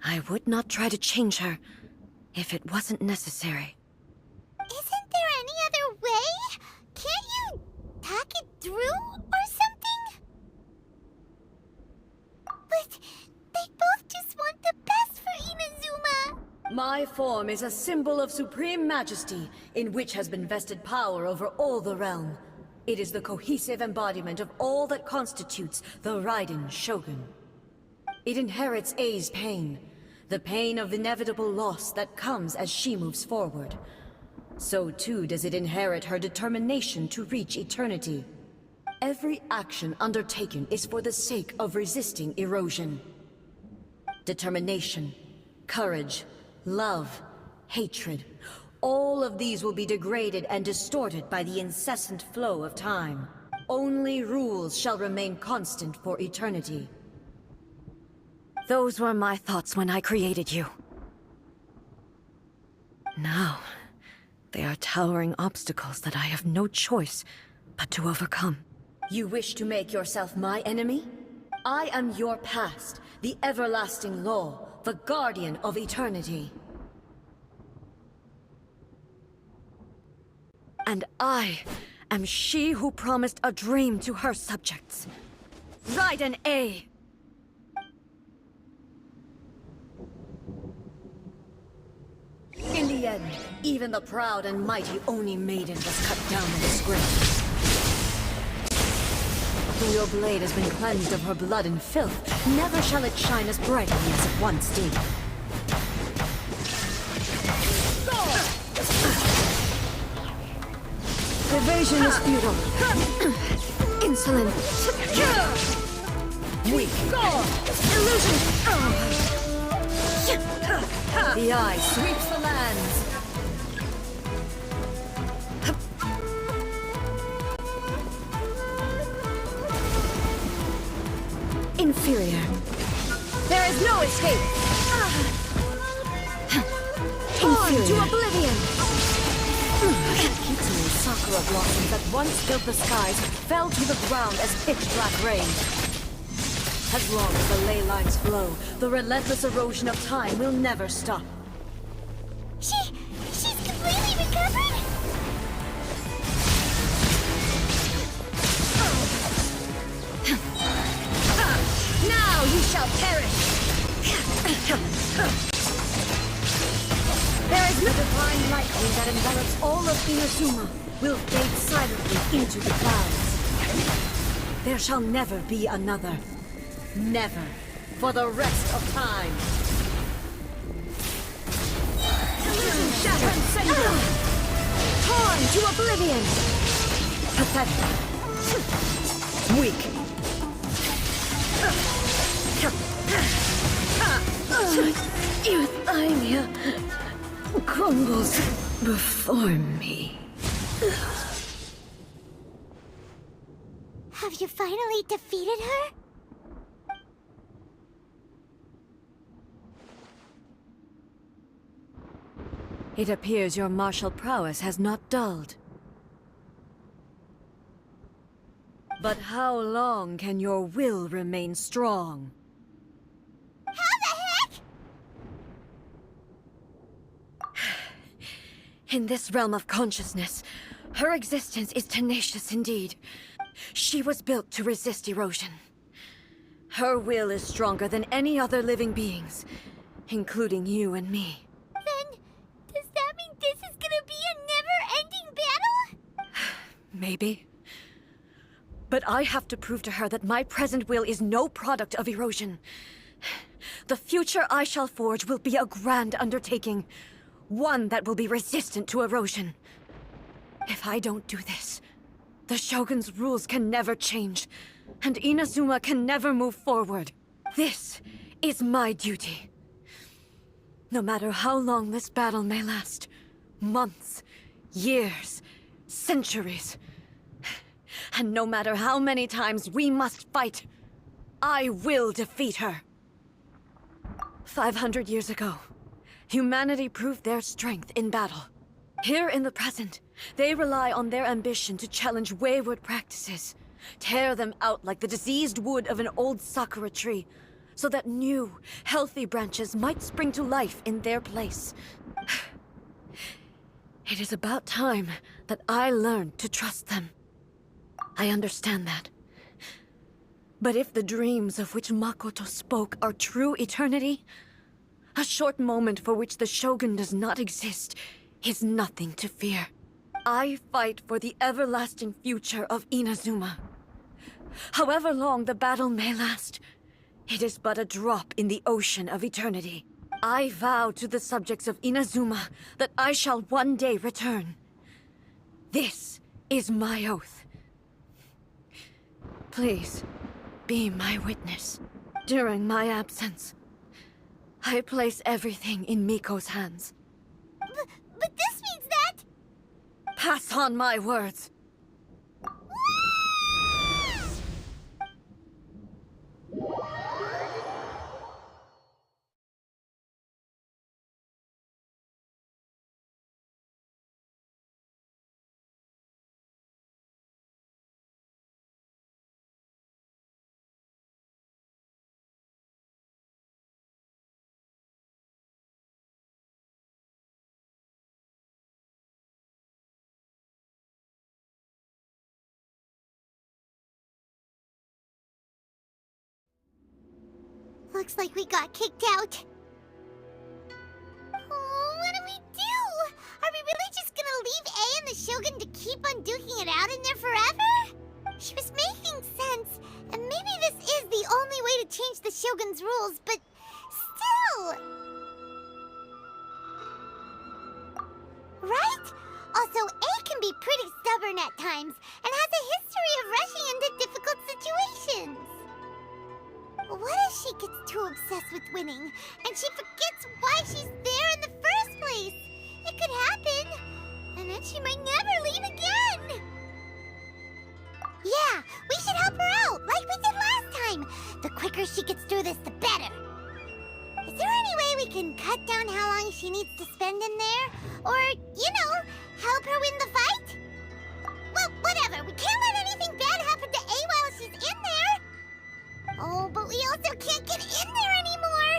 I would not try to change her if it wasn't necessary. Isn't there any other way? Can't you talk it through or something? But they both just want the best for Inazuma. My form is a symbol of supreme majesty, in which has been vested power over all the realm. It is the cohesive embodiment of all that constitutes the Raiden Shogun. It inherits Ei's pain, the pain of inevitable loss that comes as she moves forward. So too does it inherit her determination to reach eternity. Every action undertaken is for the sake of resisting erosion. Determination, courage, love, hatred, all of these will be degraded and distorted by the incessant flow of time. Only rules shall remain constant for eternity. Those were my thoughts when I created you. Now, they are towering obstacles that I have no choice but to overcome. You wish to make yourself my enemy? I am your past, the everlasting law, the guardian of eternity. And I am she who promised a dream to her subjects. Raiden A. In the end, even the proud and mighty Oni Maiden was cut down in disgrace. Though your blade has been cleansed of her blood and filth, never shall it shine as brightly as it once did. Evasion is futile. Insolent. Weak. Illusion. The eye sweeps the lands. Inferior. There is no escape. Inferior. To oblivion. Kitsune's sakura blossoms that once filled the skies fell to the ground as pitch-black rain. As long as the ley lines flow, the relentless erosion of time will never stop. She's completely recovered? Now you shall perish! There is no divine lightning that envelops all of Inazuma will fade silently into the clouds. There shall never be another. Never. For the rest of time. Illusion shattered. Torn to oblivion. Pathetic. Weak. Euthymia crumbles before me. Have you finally defeated her? It appears your martial prowess has not dulled. But how long can your will remain strong? How the heck? In this realm of consciousness, her existence is tenacious indeed. She was built to resist erosion. Her will is stronger than any other living beings, including you and me. Then, does that mean this is gonna be a never-ending battle? Maybe. But I have to prove to her that my present will is no product of erosion. The future I shall forge will be a grand undertaking, one that will be resistant to erosion. If I don't do this, the Shogun's rules can never change, and Inazuma can never move forward. This is my duty. No matter how long this battle may last, months, years, centuries, and no matter how many times we must fight, I will defeat her. 500 years ago, humanity proved their strength in battle. Here in the present, they rely on their ambition to challenge wayward practices, tear them out like the diseased wood of an old sakura tree, so that new, healthy branches might spring to life in their place. It is about time that I learned to trust them. I understand that. But if the dreams of which Makoto spoke are true eternity, a short moment for which the Shogun does not exist is nothing to fear. I fight for the everlasting future of Inazuma. However long the battle may last, it is but a drop in the ocean of eternity. I vow to the subjects of Inazuma that I shall one day return. This is my oath. Please, be my witness. During my absence, I place everything in Miko's hands. But this means that... Pass on my words. Looks like we got kicked out. Oh, what do we do? Are we really just gonna leave A and the Shogun to keep on duking it out in there forever? She was making sense, and maybe this is the only way to change the Shogun's rules, but still... Right? Also, A can be pretty stubborn at times, and has a history of rushing into difficult situations. What if she gets too obsessed with winning, and she forgets why she's there in the first place? It could happen, and then she might never leave again. Yeah, we should help her out, like we did last time. The quicker she gets through this, the better. Is there any way we can cut down how long she needs to spend in there? Or, you know, help her win the fight? Well, whatever, we can't let anything bad happen to A while she's in there. Oh, but we also can't get in there anymore!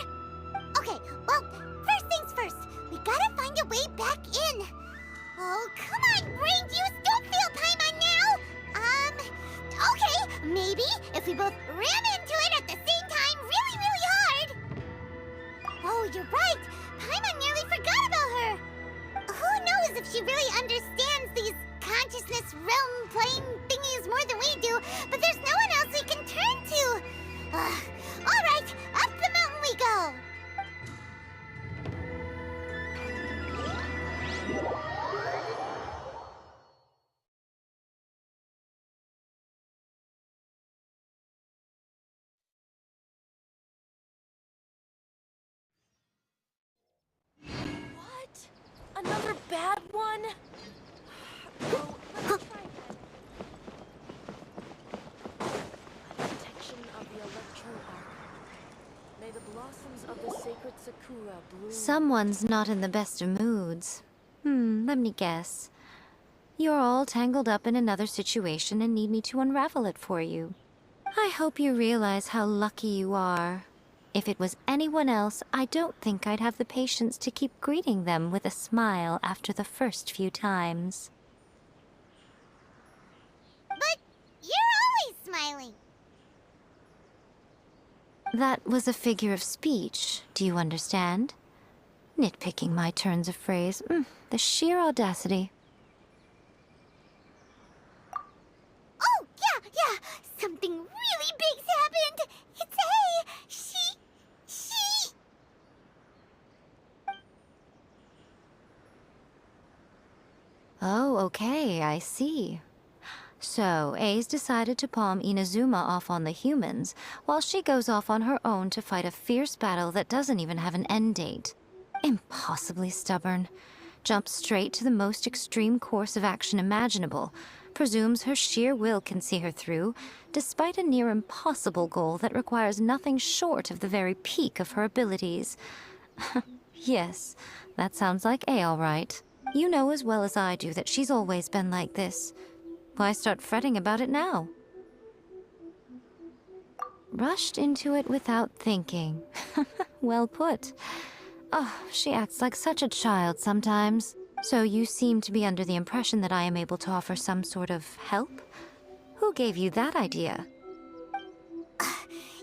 Okay, well, first things first. We gotta find a way back in. Oh, come on, brain juice! Don't feel Paimon now! Okay, maybe if we both ram into it at the same time really, really hard! Oh, you're right! Paimon nearly forgot about her! Who knows if she really understands these consciousness realm plane thingies more than we do, but there's no one else we can turn to! Alright, up the mountain we go! What? Another bad one? Oh, let's try again. Protection of the Electro Arc. May the blossoms of the sacred Sakura bloom. Someone's not in the best of moods. Let me guess. You're all tangled up in another situation and need me to unravel it for you. I hope you realize how lucky you are. If it was anyone else, I don't think I'd have the patience to keep greeting them with a smile after the first few times. But you're always smiling. That was a figure of speech, do you understand? Nitpicking my turns of phrase. The sheer audacity. Oh, yeah. Something really big's happened. It's A. She... Oh, okay, I see. So, A's decided to palm Inazuma off on the humans, while she goes off on her own to fight a fierce battle that doesn't even have an end date. Impossibly stubborn. Jumps straight to the most extreme course of action imaginable. Presumes her sheer will can see her through, despite a near impossible goal that requires nothing short of the very peak of her abilities. Yes, that sounds like A all right. You know as well as I do that she's always been like this. Why start fretting about it now? Rushed into it without thinking. Well put. Oh, she acts like such a child sometimes. So you seem to be under the impression that I am able to offer some sort of help? Who gave you that idea?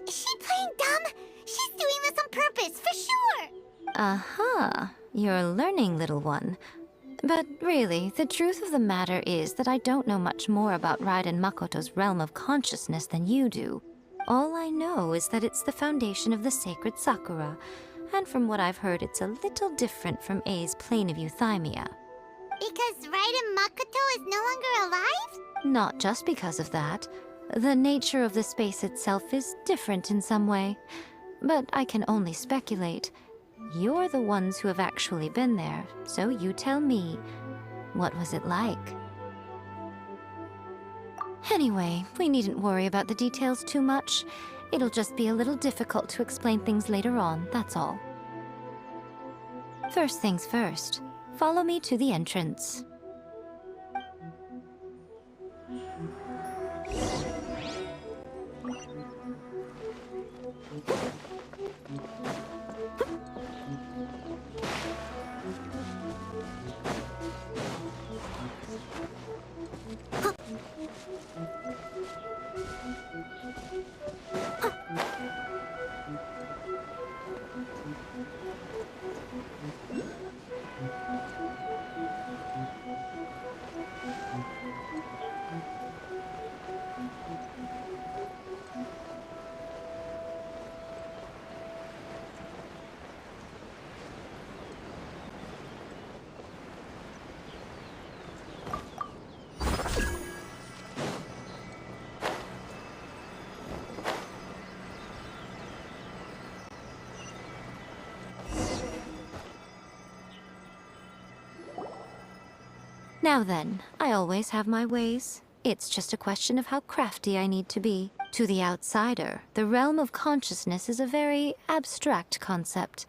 Is she playing dumb? She's doing this on purpose, for sure. Uh-huh. You're learning, little one. But really, the truth of the matter is that I don't know much more about Raiden Makoto's realm of consciousness than you do. All I know is that it's the foundation of the sacred Sakura, and from what I've heard, it's a little different from A's plane of euthymia. Because Raiden Makoto is no longer alive? Not just because of that. The nature of the space itself is different in some way. But I can only speculate. You're the ones who have actually been there, so you tell me, what was it like? Anyway, we needn't worry about the details too much. It'll just be a little difficult to explain things later on, that's all. First things first, follow me to the entrance. Now then, I always have my ways. It's just a question of how crafty I need to be. To the outsider, the realm of consciousness is a very abstract concept.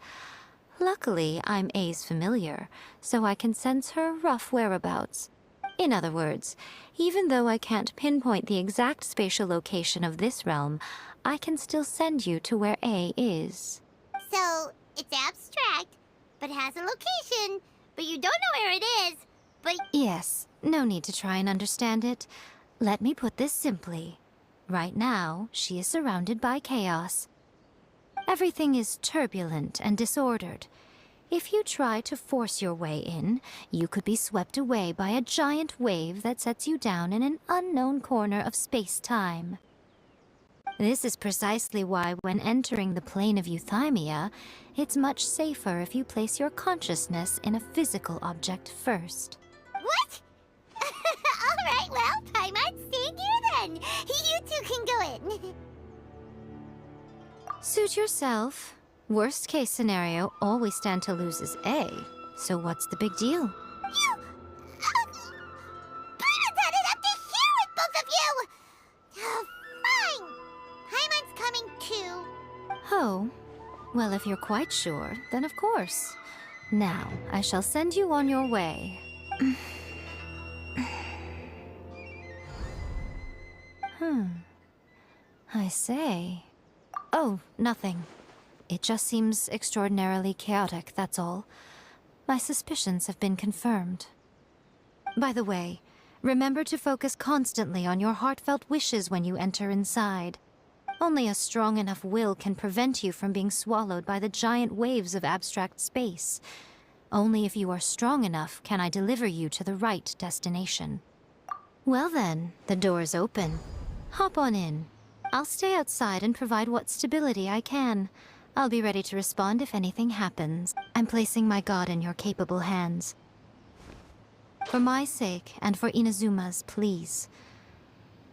Luckily, I'm A's familiar, so I can sense her rough whereabouts. In other words, even though I can't pinpoint the exact spatial location of this realm, I can still send you to where A is. So, it's abstract, but has a location, but you don't know where it is, but... Yes, no need to try and understand it. Let me put this simply. Right now, she is surrounded by chaos. Everything is turbulent and disordered. If you try to force your way in, you could be swept away by a giant wave that sets you down in an unknown corner of space-time. This is precisely why, when entering the plane of euthymia, it's much safer if you place your consciousness in a physical object first. What? Alright, well, Paimon's staying here then. You two can go in. Suit yourself. Worst case scenario, all we stand to lose is A. So what's the big deal? You... Paimon's had it up to here with both of you! Oh, fine. Paimon's coming too. Oh, well, if you're quite sure, then of course. Now, I shall send you on your way. I say. Oh, nothing. It just seems extraordinarily chaotic, that's all. My suspicions have been confirmed. By the way, remember to focus constantly on your heartfelt wishes when you enter inside. Only a strong enough will can prevent you from being swallowed by the giant waves of abstract space. Only if you are strong enough can I deliver you to the right destination. Well then, the door's open. Hop on in. I'll stay outside and provide what stability I can. I'll be ready to respond if anything happens. I'm placing my god in your capable hands. For my sake, and for Inazuma's, please.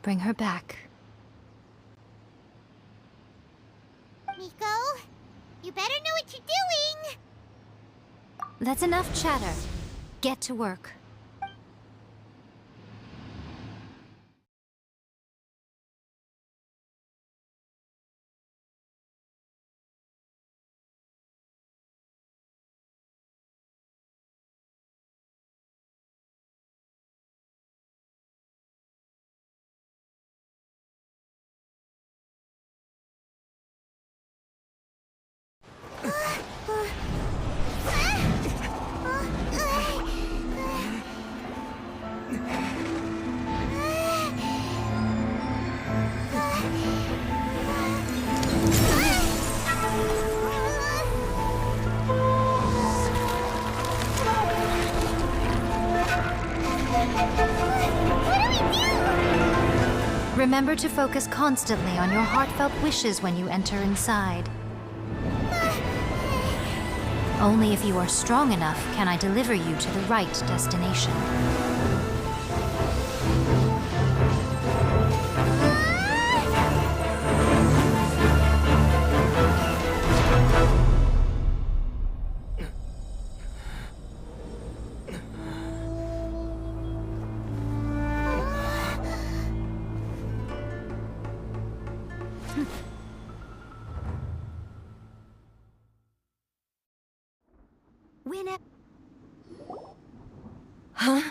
Bring her back. Miko, you better know what you're doing! That's enough chatter. Get to work. Remember to focus constantly on your heartfelt wishes when you enter inside. Only if you are strong enough can I deliver you to the right destination. Huh?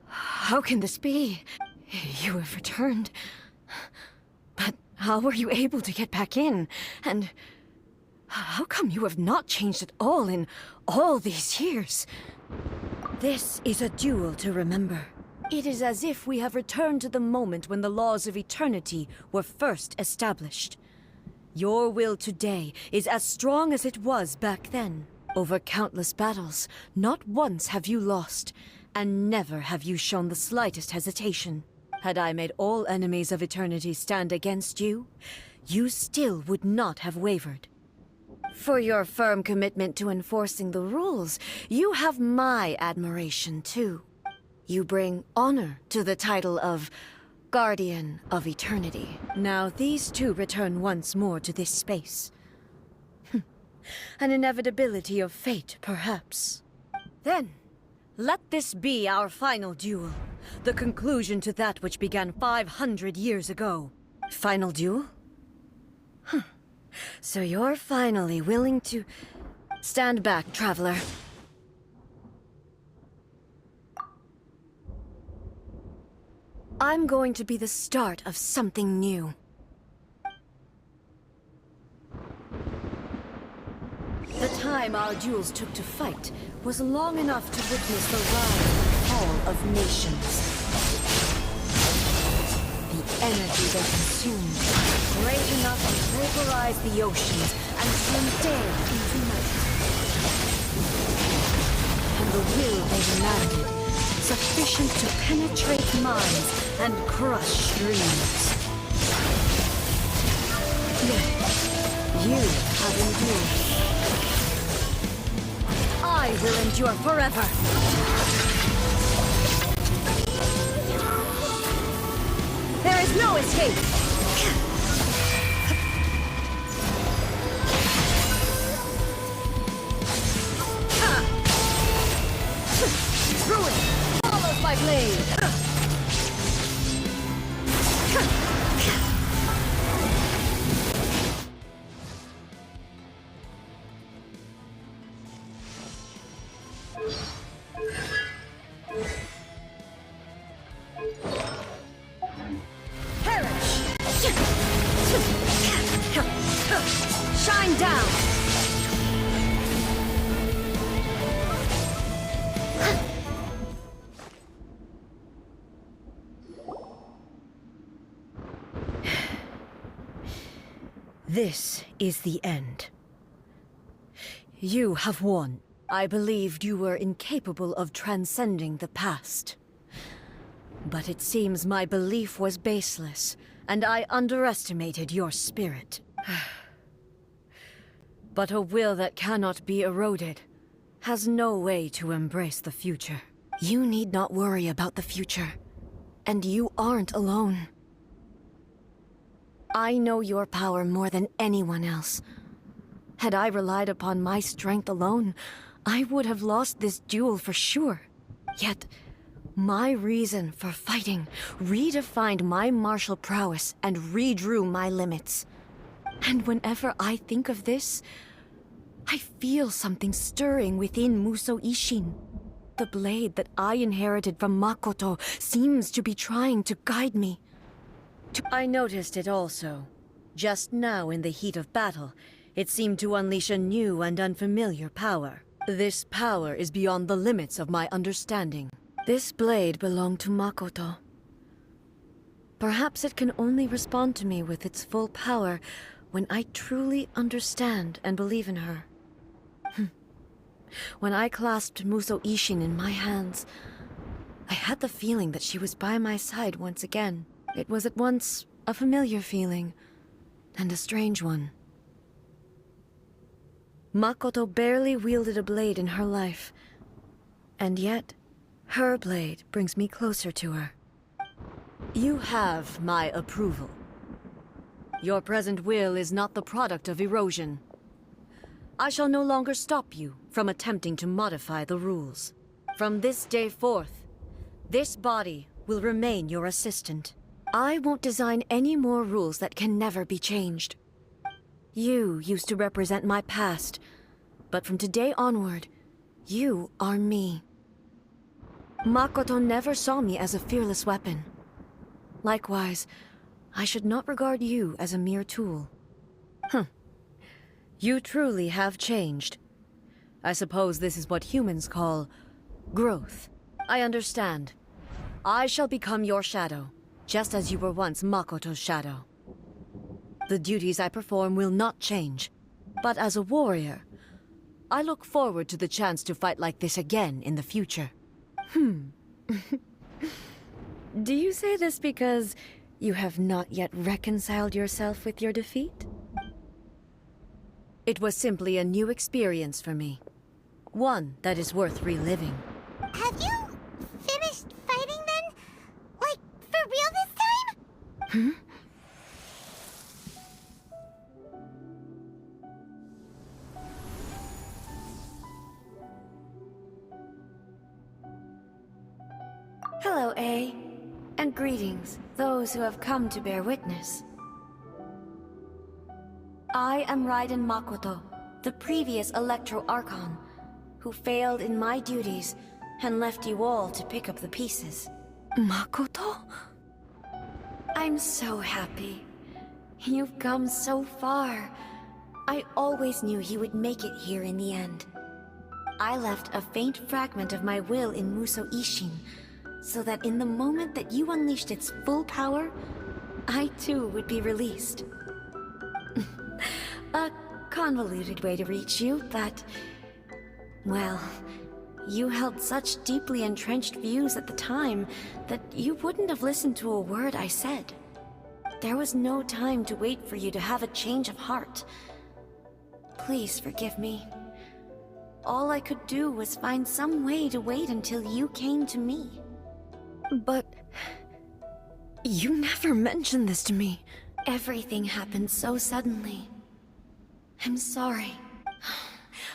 How can this be? You have returned. But how were you able to get back in? And how come you have not changed at all in all these years? This is a duel to remember. It is as if we have returned to the moment when the laws of eternity were first established. Your will today is as strong as it was back then. Over countless battles, not once have you lost, and never have you shown the slightest hesitation. Had I made all enemies of eternity stand against you, you still would not have wavered. For your firm commitment to enforcing the rules, you have my admiration too. You bring honor to the title of Guardian of Eternity. Now these two return once more to this space. An inevitability of fate, perhaps. Then, let this be our final duel. The conclusion to that which began 500 years ago. Final duel? So you're finally willing to... Stand back, traveler. I'm going to be the start of something new. The time our duels took to fight was long enough to witness the rise and fall of nations. The energy they consumed, great enough to vaporize the oceans and turn day into night. And the will they demanded, sufficient to penetrate minds and crush dreams. Yet, you have endured. I will endure forever. There is no escape. Ruin follows my blade. This is the end. You have won. I believed you were incapable of transcending the past. But it seems my belief was baseless, and I underestimated your spirit. But a will that cannot be eroded has no way to embrace the future. You need not worry about the future, and you aren't alone. I know your power more than anyone else. Had I relied upon my strength alone, I would have lost this duel for sure. Yet, my reason for fighting redefined my martial prowess and redrew my limits. And whenever I think of this, I feel something stirring within Musou Ishin. The blade that I inherited from Makoto seems to be trying to guide me. I noticed it also. Just now in the heat of battle, it seemed to unleash a new and unfamiliar power. This power is beyond the limits of my understanding. This blade belonged to Makoto. Perhaps it can only respond to me with its full power when I truly understand and believe in her. When I clasped Musou Ishin in my hands, I had the feeling that she was by my side once again. It was at once a familiar feeling and a strange one. Makoto barely wielded a blade in her life, and yet her blade brings me closer to her. You have my approval. Your present will is not the product of erosion. I shall no longer stop you from attempting to modify the rules. From this day forth, this body will remain your assistant. I won't design any more rules that can never be changed. You used to represent my past, but from today onward, you are me. Makoto never saw me as a fearless weapon. Likewise, I should not regard you as a mere tool. You truly have changed. I suppose this is what humans call growth. I understand. I shall become your shadow, just as you were once Makoto's shadow. The duties I perform will not change, but as a warrior, I look forward to the chance to fight like this again in the future. Do you say this because you have not yet reconciled yourself with your defeat? It was simply a new experience for me. One that is worth reliving. Have you finished fighting then? Like, for real this time? Hello, A. And greetings, those who have come to bear witness. I am Raiden Makoto, the previous Electro Archon, who failed in my duties and left you all to pick up the pieces. Makoto? I'm so happy. You've come so far. I always knew you would make it here in the end. I left a faint fragment of my will in Musou Ishin, so that in the moment that you unleashed its full power, I too would be released. A convoluted way to reach you, but... well, you held such deeply entrenched views at the time that you wouldn't have listened to a word I said. There was no time to wait for you to have a change of heart. Please forgive me. All I could do was find some way to wait until you came to me. But... you never mentioned this to me. Everything happened so suddenly. I'm sorry.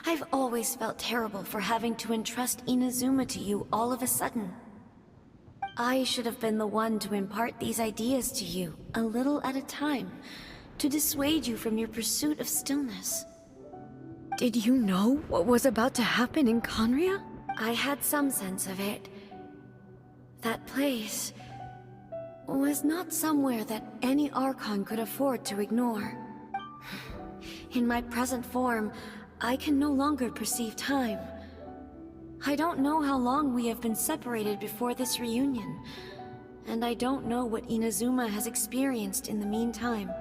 I've always felt terrible for having to entrust Inazuma to you all of a sudden. I should have been the one to impart these ideas to you, a little at a time, to dissuade you from your pursuit of stillness. Did you know what was about to happen in Conria? I had some sense of it. That place was not somewhere that any Archon could afford to ignore. In my present form, I can no longer perceive time. I don't know how long we have been separated before this reunion, and I don't know what Inazuma has experienced in the meantime.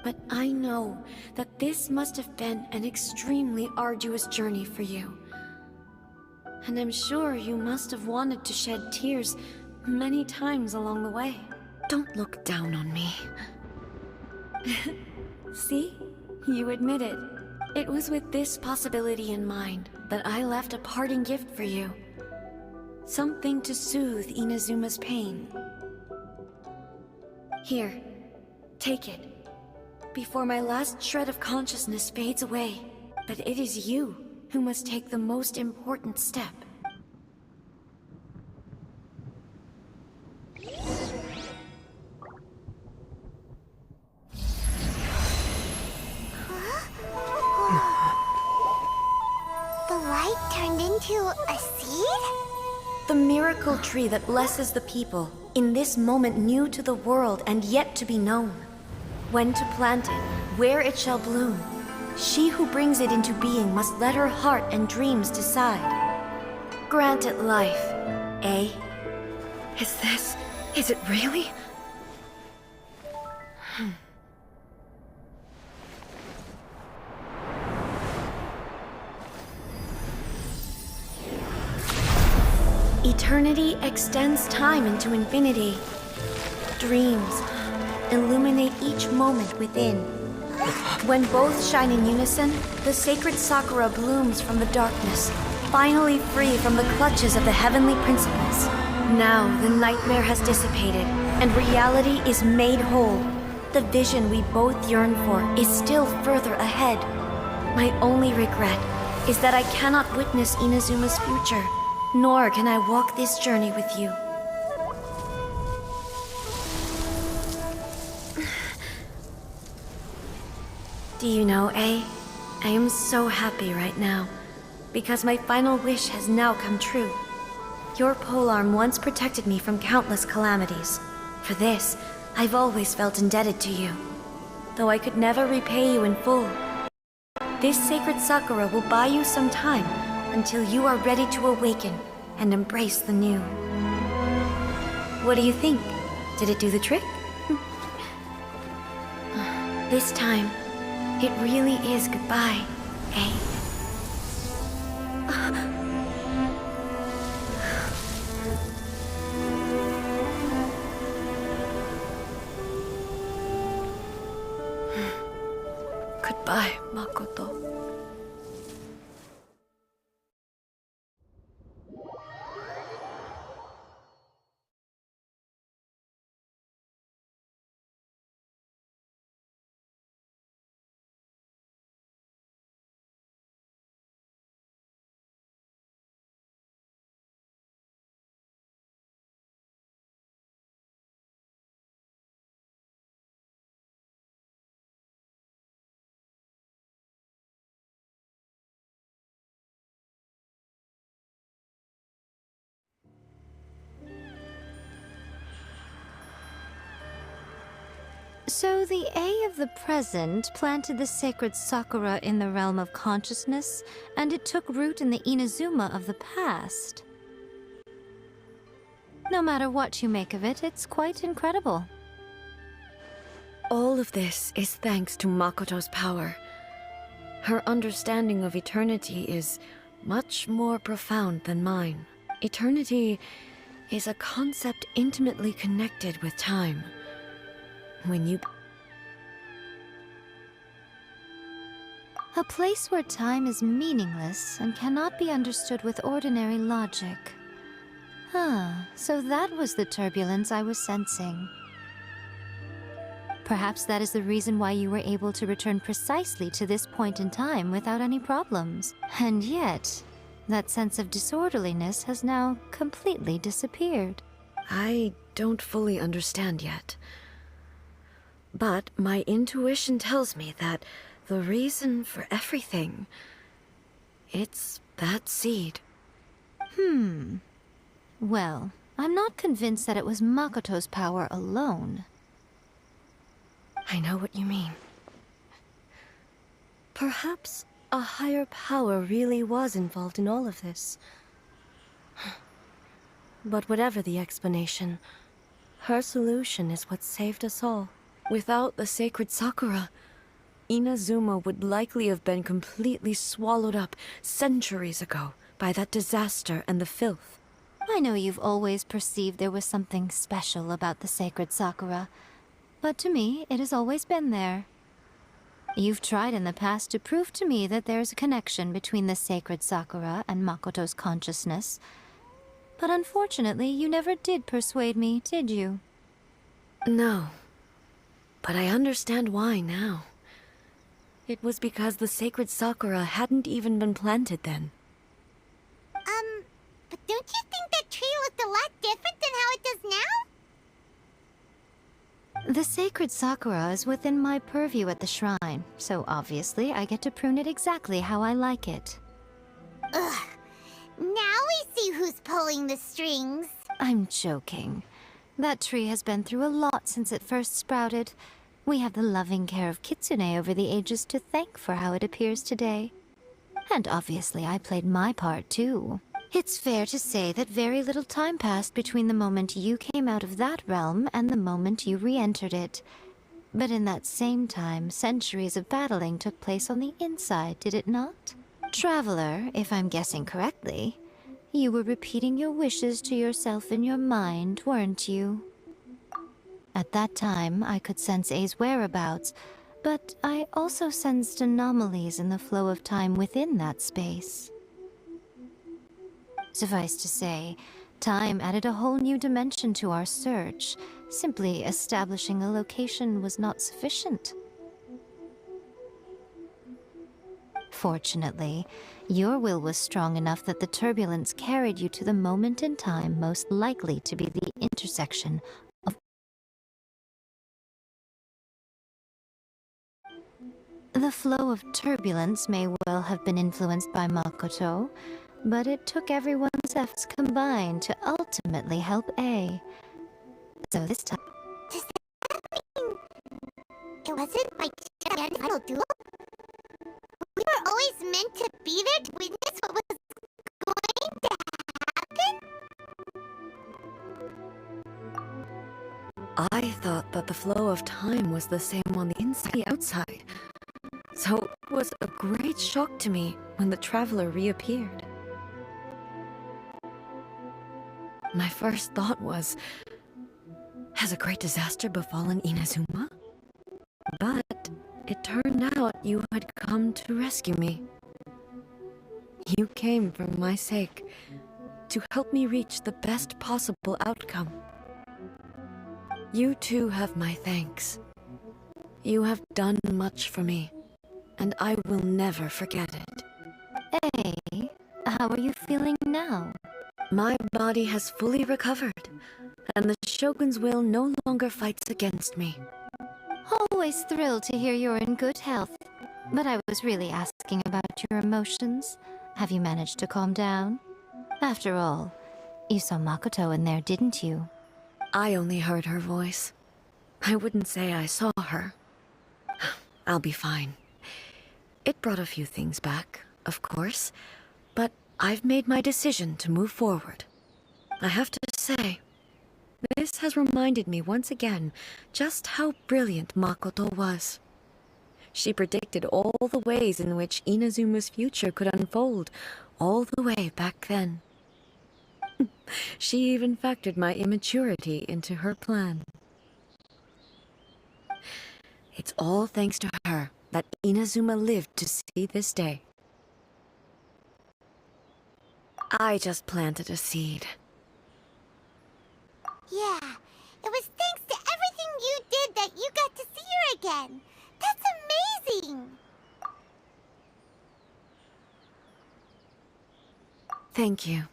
But I know that this must have been an extremely arduous journey for you. And I'm sure you must have wanted to shed tears many times along the way. Don't look down on me. See? You admit it. It was with this possibility in mind that I left a parting gift for you. Something to soothe Inazuma's pain. Here, take it. Before my last shred of consciousness fades away. But it is you who must take the most important step. The light turned into a seed? The miracle tree that blesses the people, in this moment new to the world and yet to be known. When to plant it, where it shall bloom. She who brings it into being must let her heart and dreams decide. Grant it life, eh? Is it really? Eternity extends time into infinity. Dreams illuminate each moment within. When both shine in unison, the sacred Sakura blooms from the darkness, finally free from the clutches of the heavenly principles. Now the nightmare has dissipated, and reality is made whole. The vision we both yearn for is still further ahead. My only regret is that I cannot witness Inazuma's future, nor can I walk this journey with you. Do you know, I am so happy right now, because my final wish has now come true. Your polearm once protected me from countless calamities. For this, I've always felt indebted to you, though I could never repay you in full. This sacred Sakura will buy you some time until you are ready to awaken and embrace the new. What do you think? Did it do the trick? This time, it really is goodbye, eh? Goodbye, Makoto. So the A of the present planted the sacred Sakura in the realm of consciousness, and it took root in the Inazuma of the past. No matter what you make of it, it's quite incredible. All of this is thanks to Makoto's power. Her understanding of eternity is much more profound than mine. Eternity is a concept intimately connected with time. When you... A place where time is meaningless and cannot be understood with ordinary logic. So that was the turbulence I was sensing. Perhaps that is the reason why you were able to return precisely to this point in time without any problems. And yet, that sense of disorderliness has now completely disappeared. I don't fully understand yet. But my intuition tells me that the reason for everything, it's that seed. Well, I'm not convinced that it was Makoto's power alone. I know what you mean. Perhaps a higher power really was involved in all of this. But whatever the explanation, her solution is what saved us all. Without the sacred Sakura, Inazuma would likely have been completely swallowed up centuries ago by that disaster and the filth. I know you've always perceived there was something special about the sacred Sakura, but to me, it has always been there. You've tried in the past to prove to me that there's a connection between the sacred Sakura and Makoto's consciousness, but unfortunately, you never did persuade me, did you? No, but I understand why now. It was because the sacred Sakura hadn't even been planted then. But don't you think that tree looked a lot different than how it does now? The sacred Sakura is within my purview at the shrine, so obviously I get to prune it exactly how I like it. Ugh. Now we see who's pulling the strings. I'm joking. That tree has been through a lot since it first sprouted. We have the loving care of Kitsune over the ages to thank for how it appears today. And obviously I played my part too. It's fair to say that very little time passed between the moment you came out of that realm and the moment you re-entered it. But in that same time, centuries of battling took place on the inside, did it not? Traveler, if I'm guessing correctly, you were repeating your wishes to yourself in your mind, weren't you? At that time, I could sense A's whereabouts, but I also sensed anomalies in the flow of time within that space. Suffice to say, time added a whole new dimension to our search. Simply establishing a location was not sufficient. Fortunately, your will was strong enough that the turbulence carried you to the moment in time most likely to be the intersection of... The flow of turbulence may well have been influenced by Makoto, but it took everyone's efforts combined to ultimately help A. So this time... Does that mean it wasn't my final duel? We were always meant to be there to witness what was going to happen? I thought that the flow of time was the same on the inside and the outside. So it was a great shock to me when the traveler reappeared. My first thought was, has a great disaster befallen Inazuma? But it turned out you had come to rescue me. You came for my sake, to help me reach the best possible outcome. You too have my thanks. You have done much for me, and I will never forget it. A, how are you feeling now? My body has fully recovered, and the Shogun's will no longer fights against me. Always thrilled to hear you're in good health. But I was really asking about your emotions. Have you managed to calm down? After all, you saw Makoto in there, didn't you? I only heard her voice. I wouldn't say I saw her. I'll be fine. It brought a few things back, of course, but I've made my decision to move forward. I have to say, this has reminded me once again just how brilliant Makoto was. She predicted all the ways in which Inazuma's future could unfold, all the way back then. She even factored my immaturity into her plan. It's all thanks to her that Inazuma lived to see this day. I just planted a seed. Yeah, it was thanks to everything you did that you got to see her again. That's amazing! Thank you.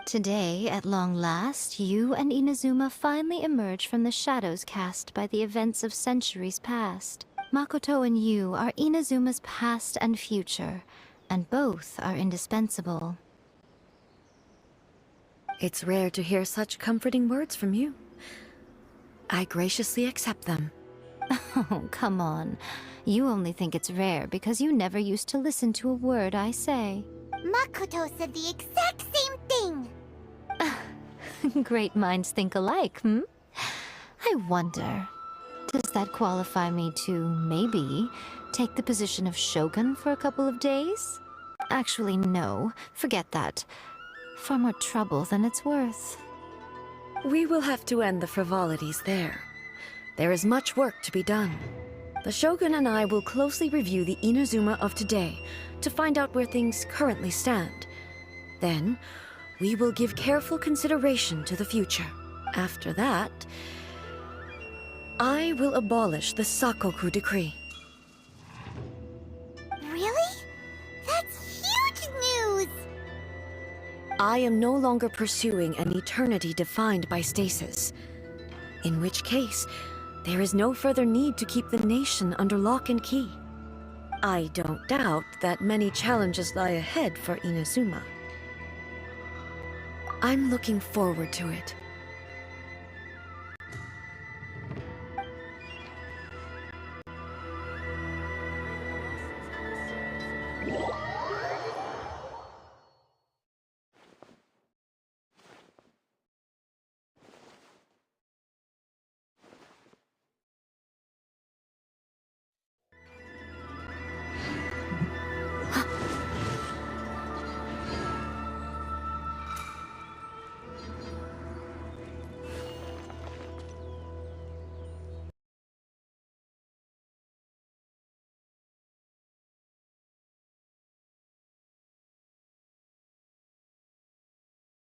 Today, at long last, you and Inazuma finally emerge from the shadows cast by the events of centuries past. Makoto and you are Inazuma's past and future, and both are indispensable. It's rare to hear such comforting words from you. I graciously accept them. Oh, come on. You only think it's rare because you never used to listen to a word I say. Makoto said the exact same thing! Great minds think alike, hmm? I wonder, does that qualify me to, maybe, take the position of Shogun for a couple of days? Actually, no. Forget that. Far more trouble than it's worth. We will have to end the frivolities there. There is much work to be done. The Shogun and I will closely review the Inazuma of today to find out where things currently stand. Then, we will give careful consideration to the future. After that, I will abolish the Sakoku decree. Really? That's huge news! I am no longer pursuing an eternity defined by stasis. In which case, there is no further need to keep the nation under lock and key. I don't doubt that many challenges lie ahead for Inazuma. I'm looking forward to it.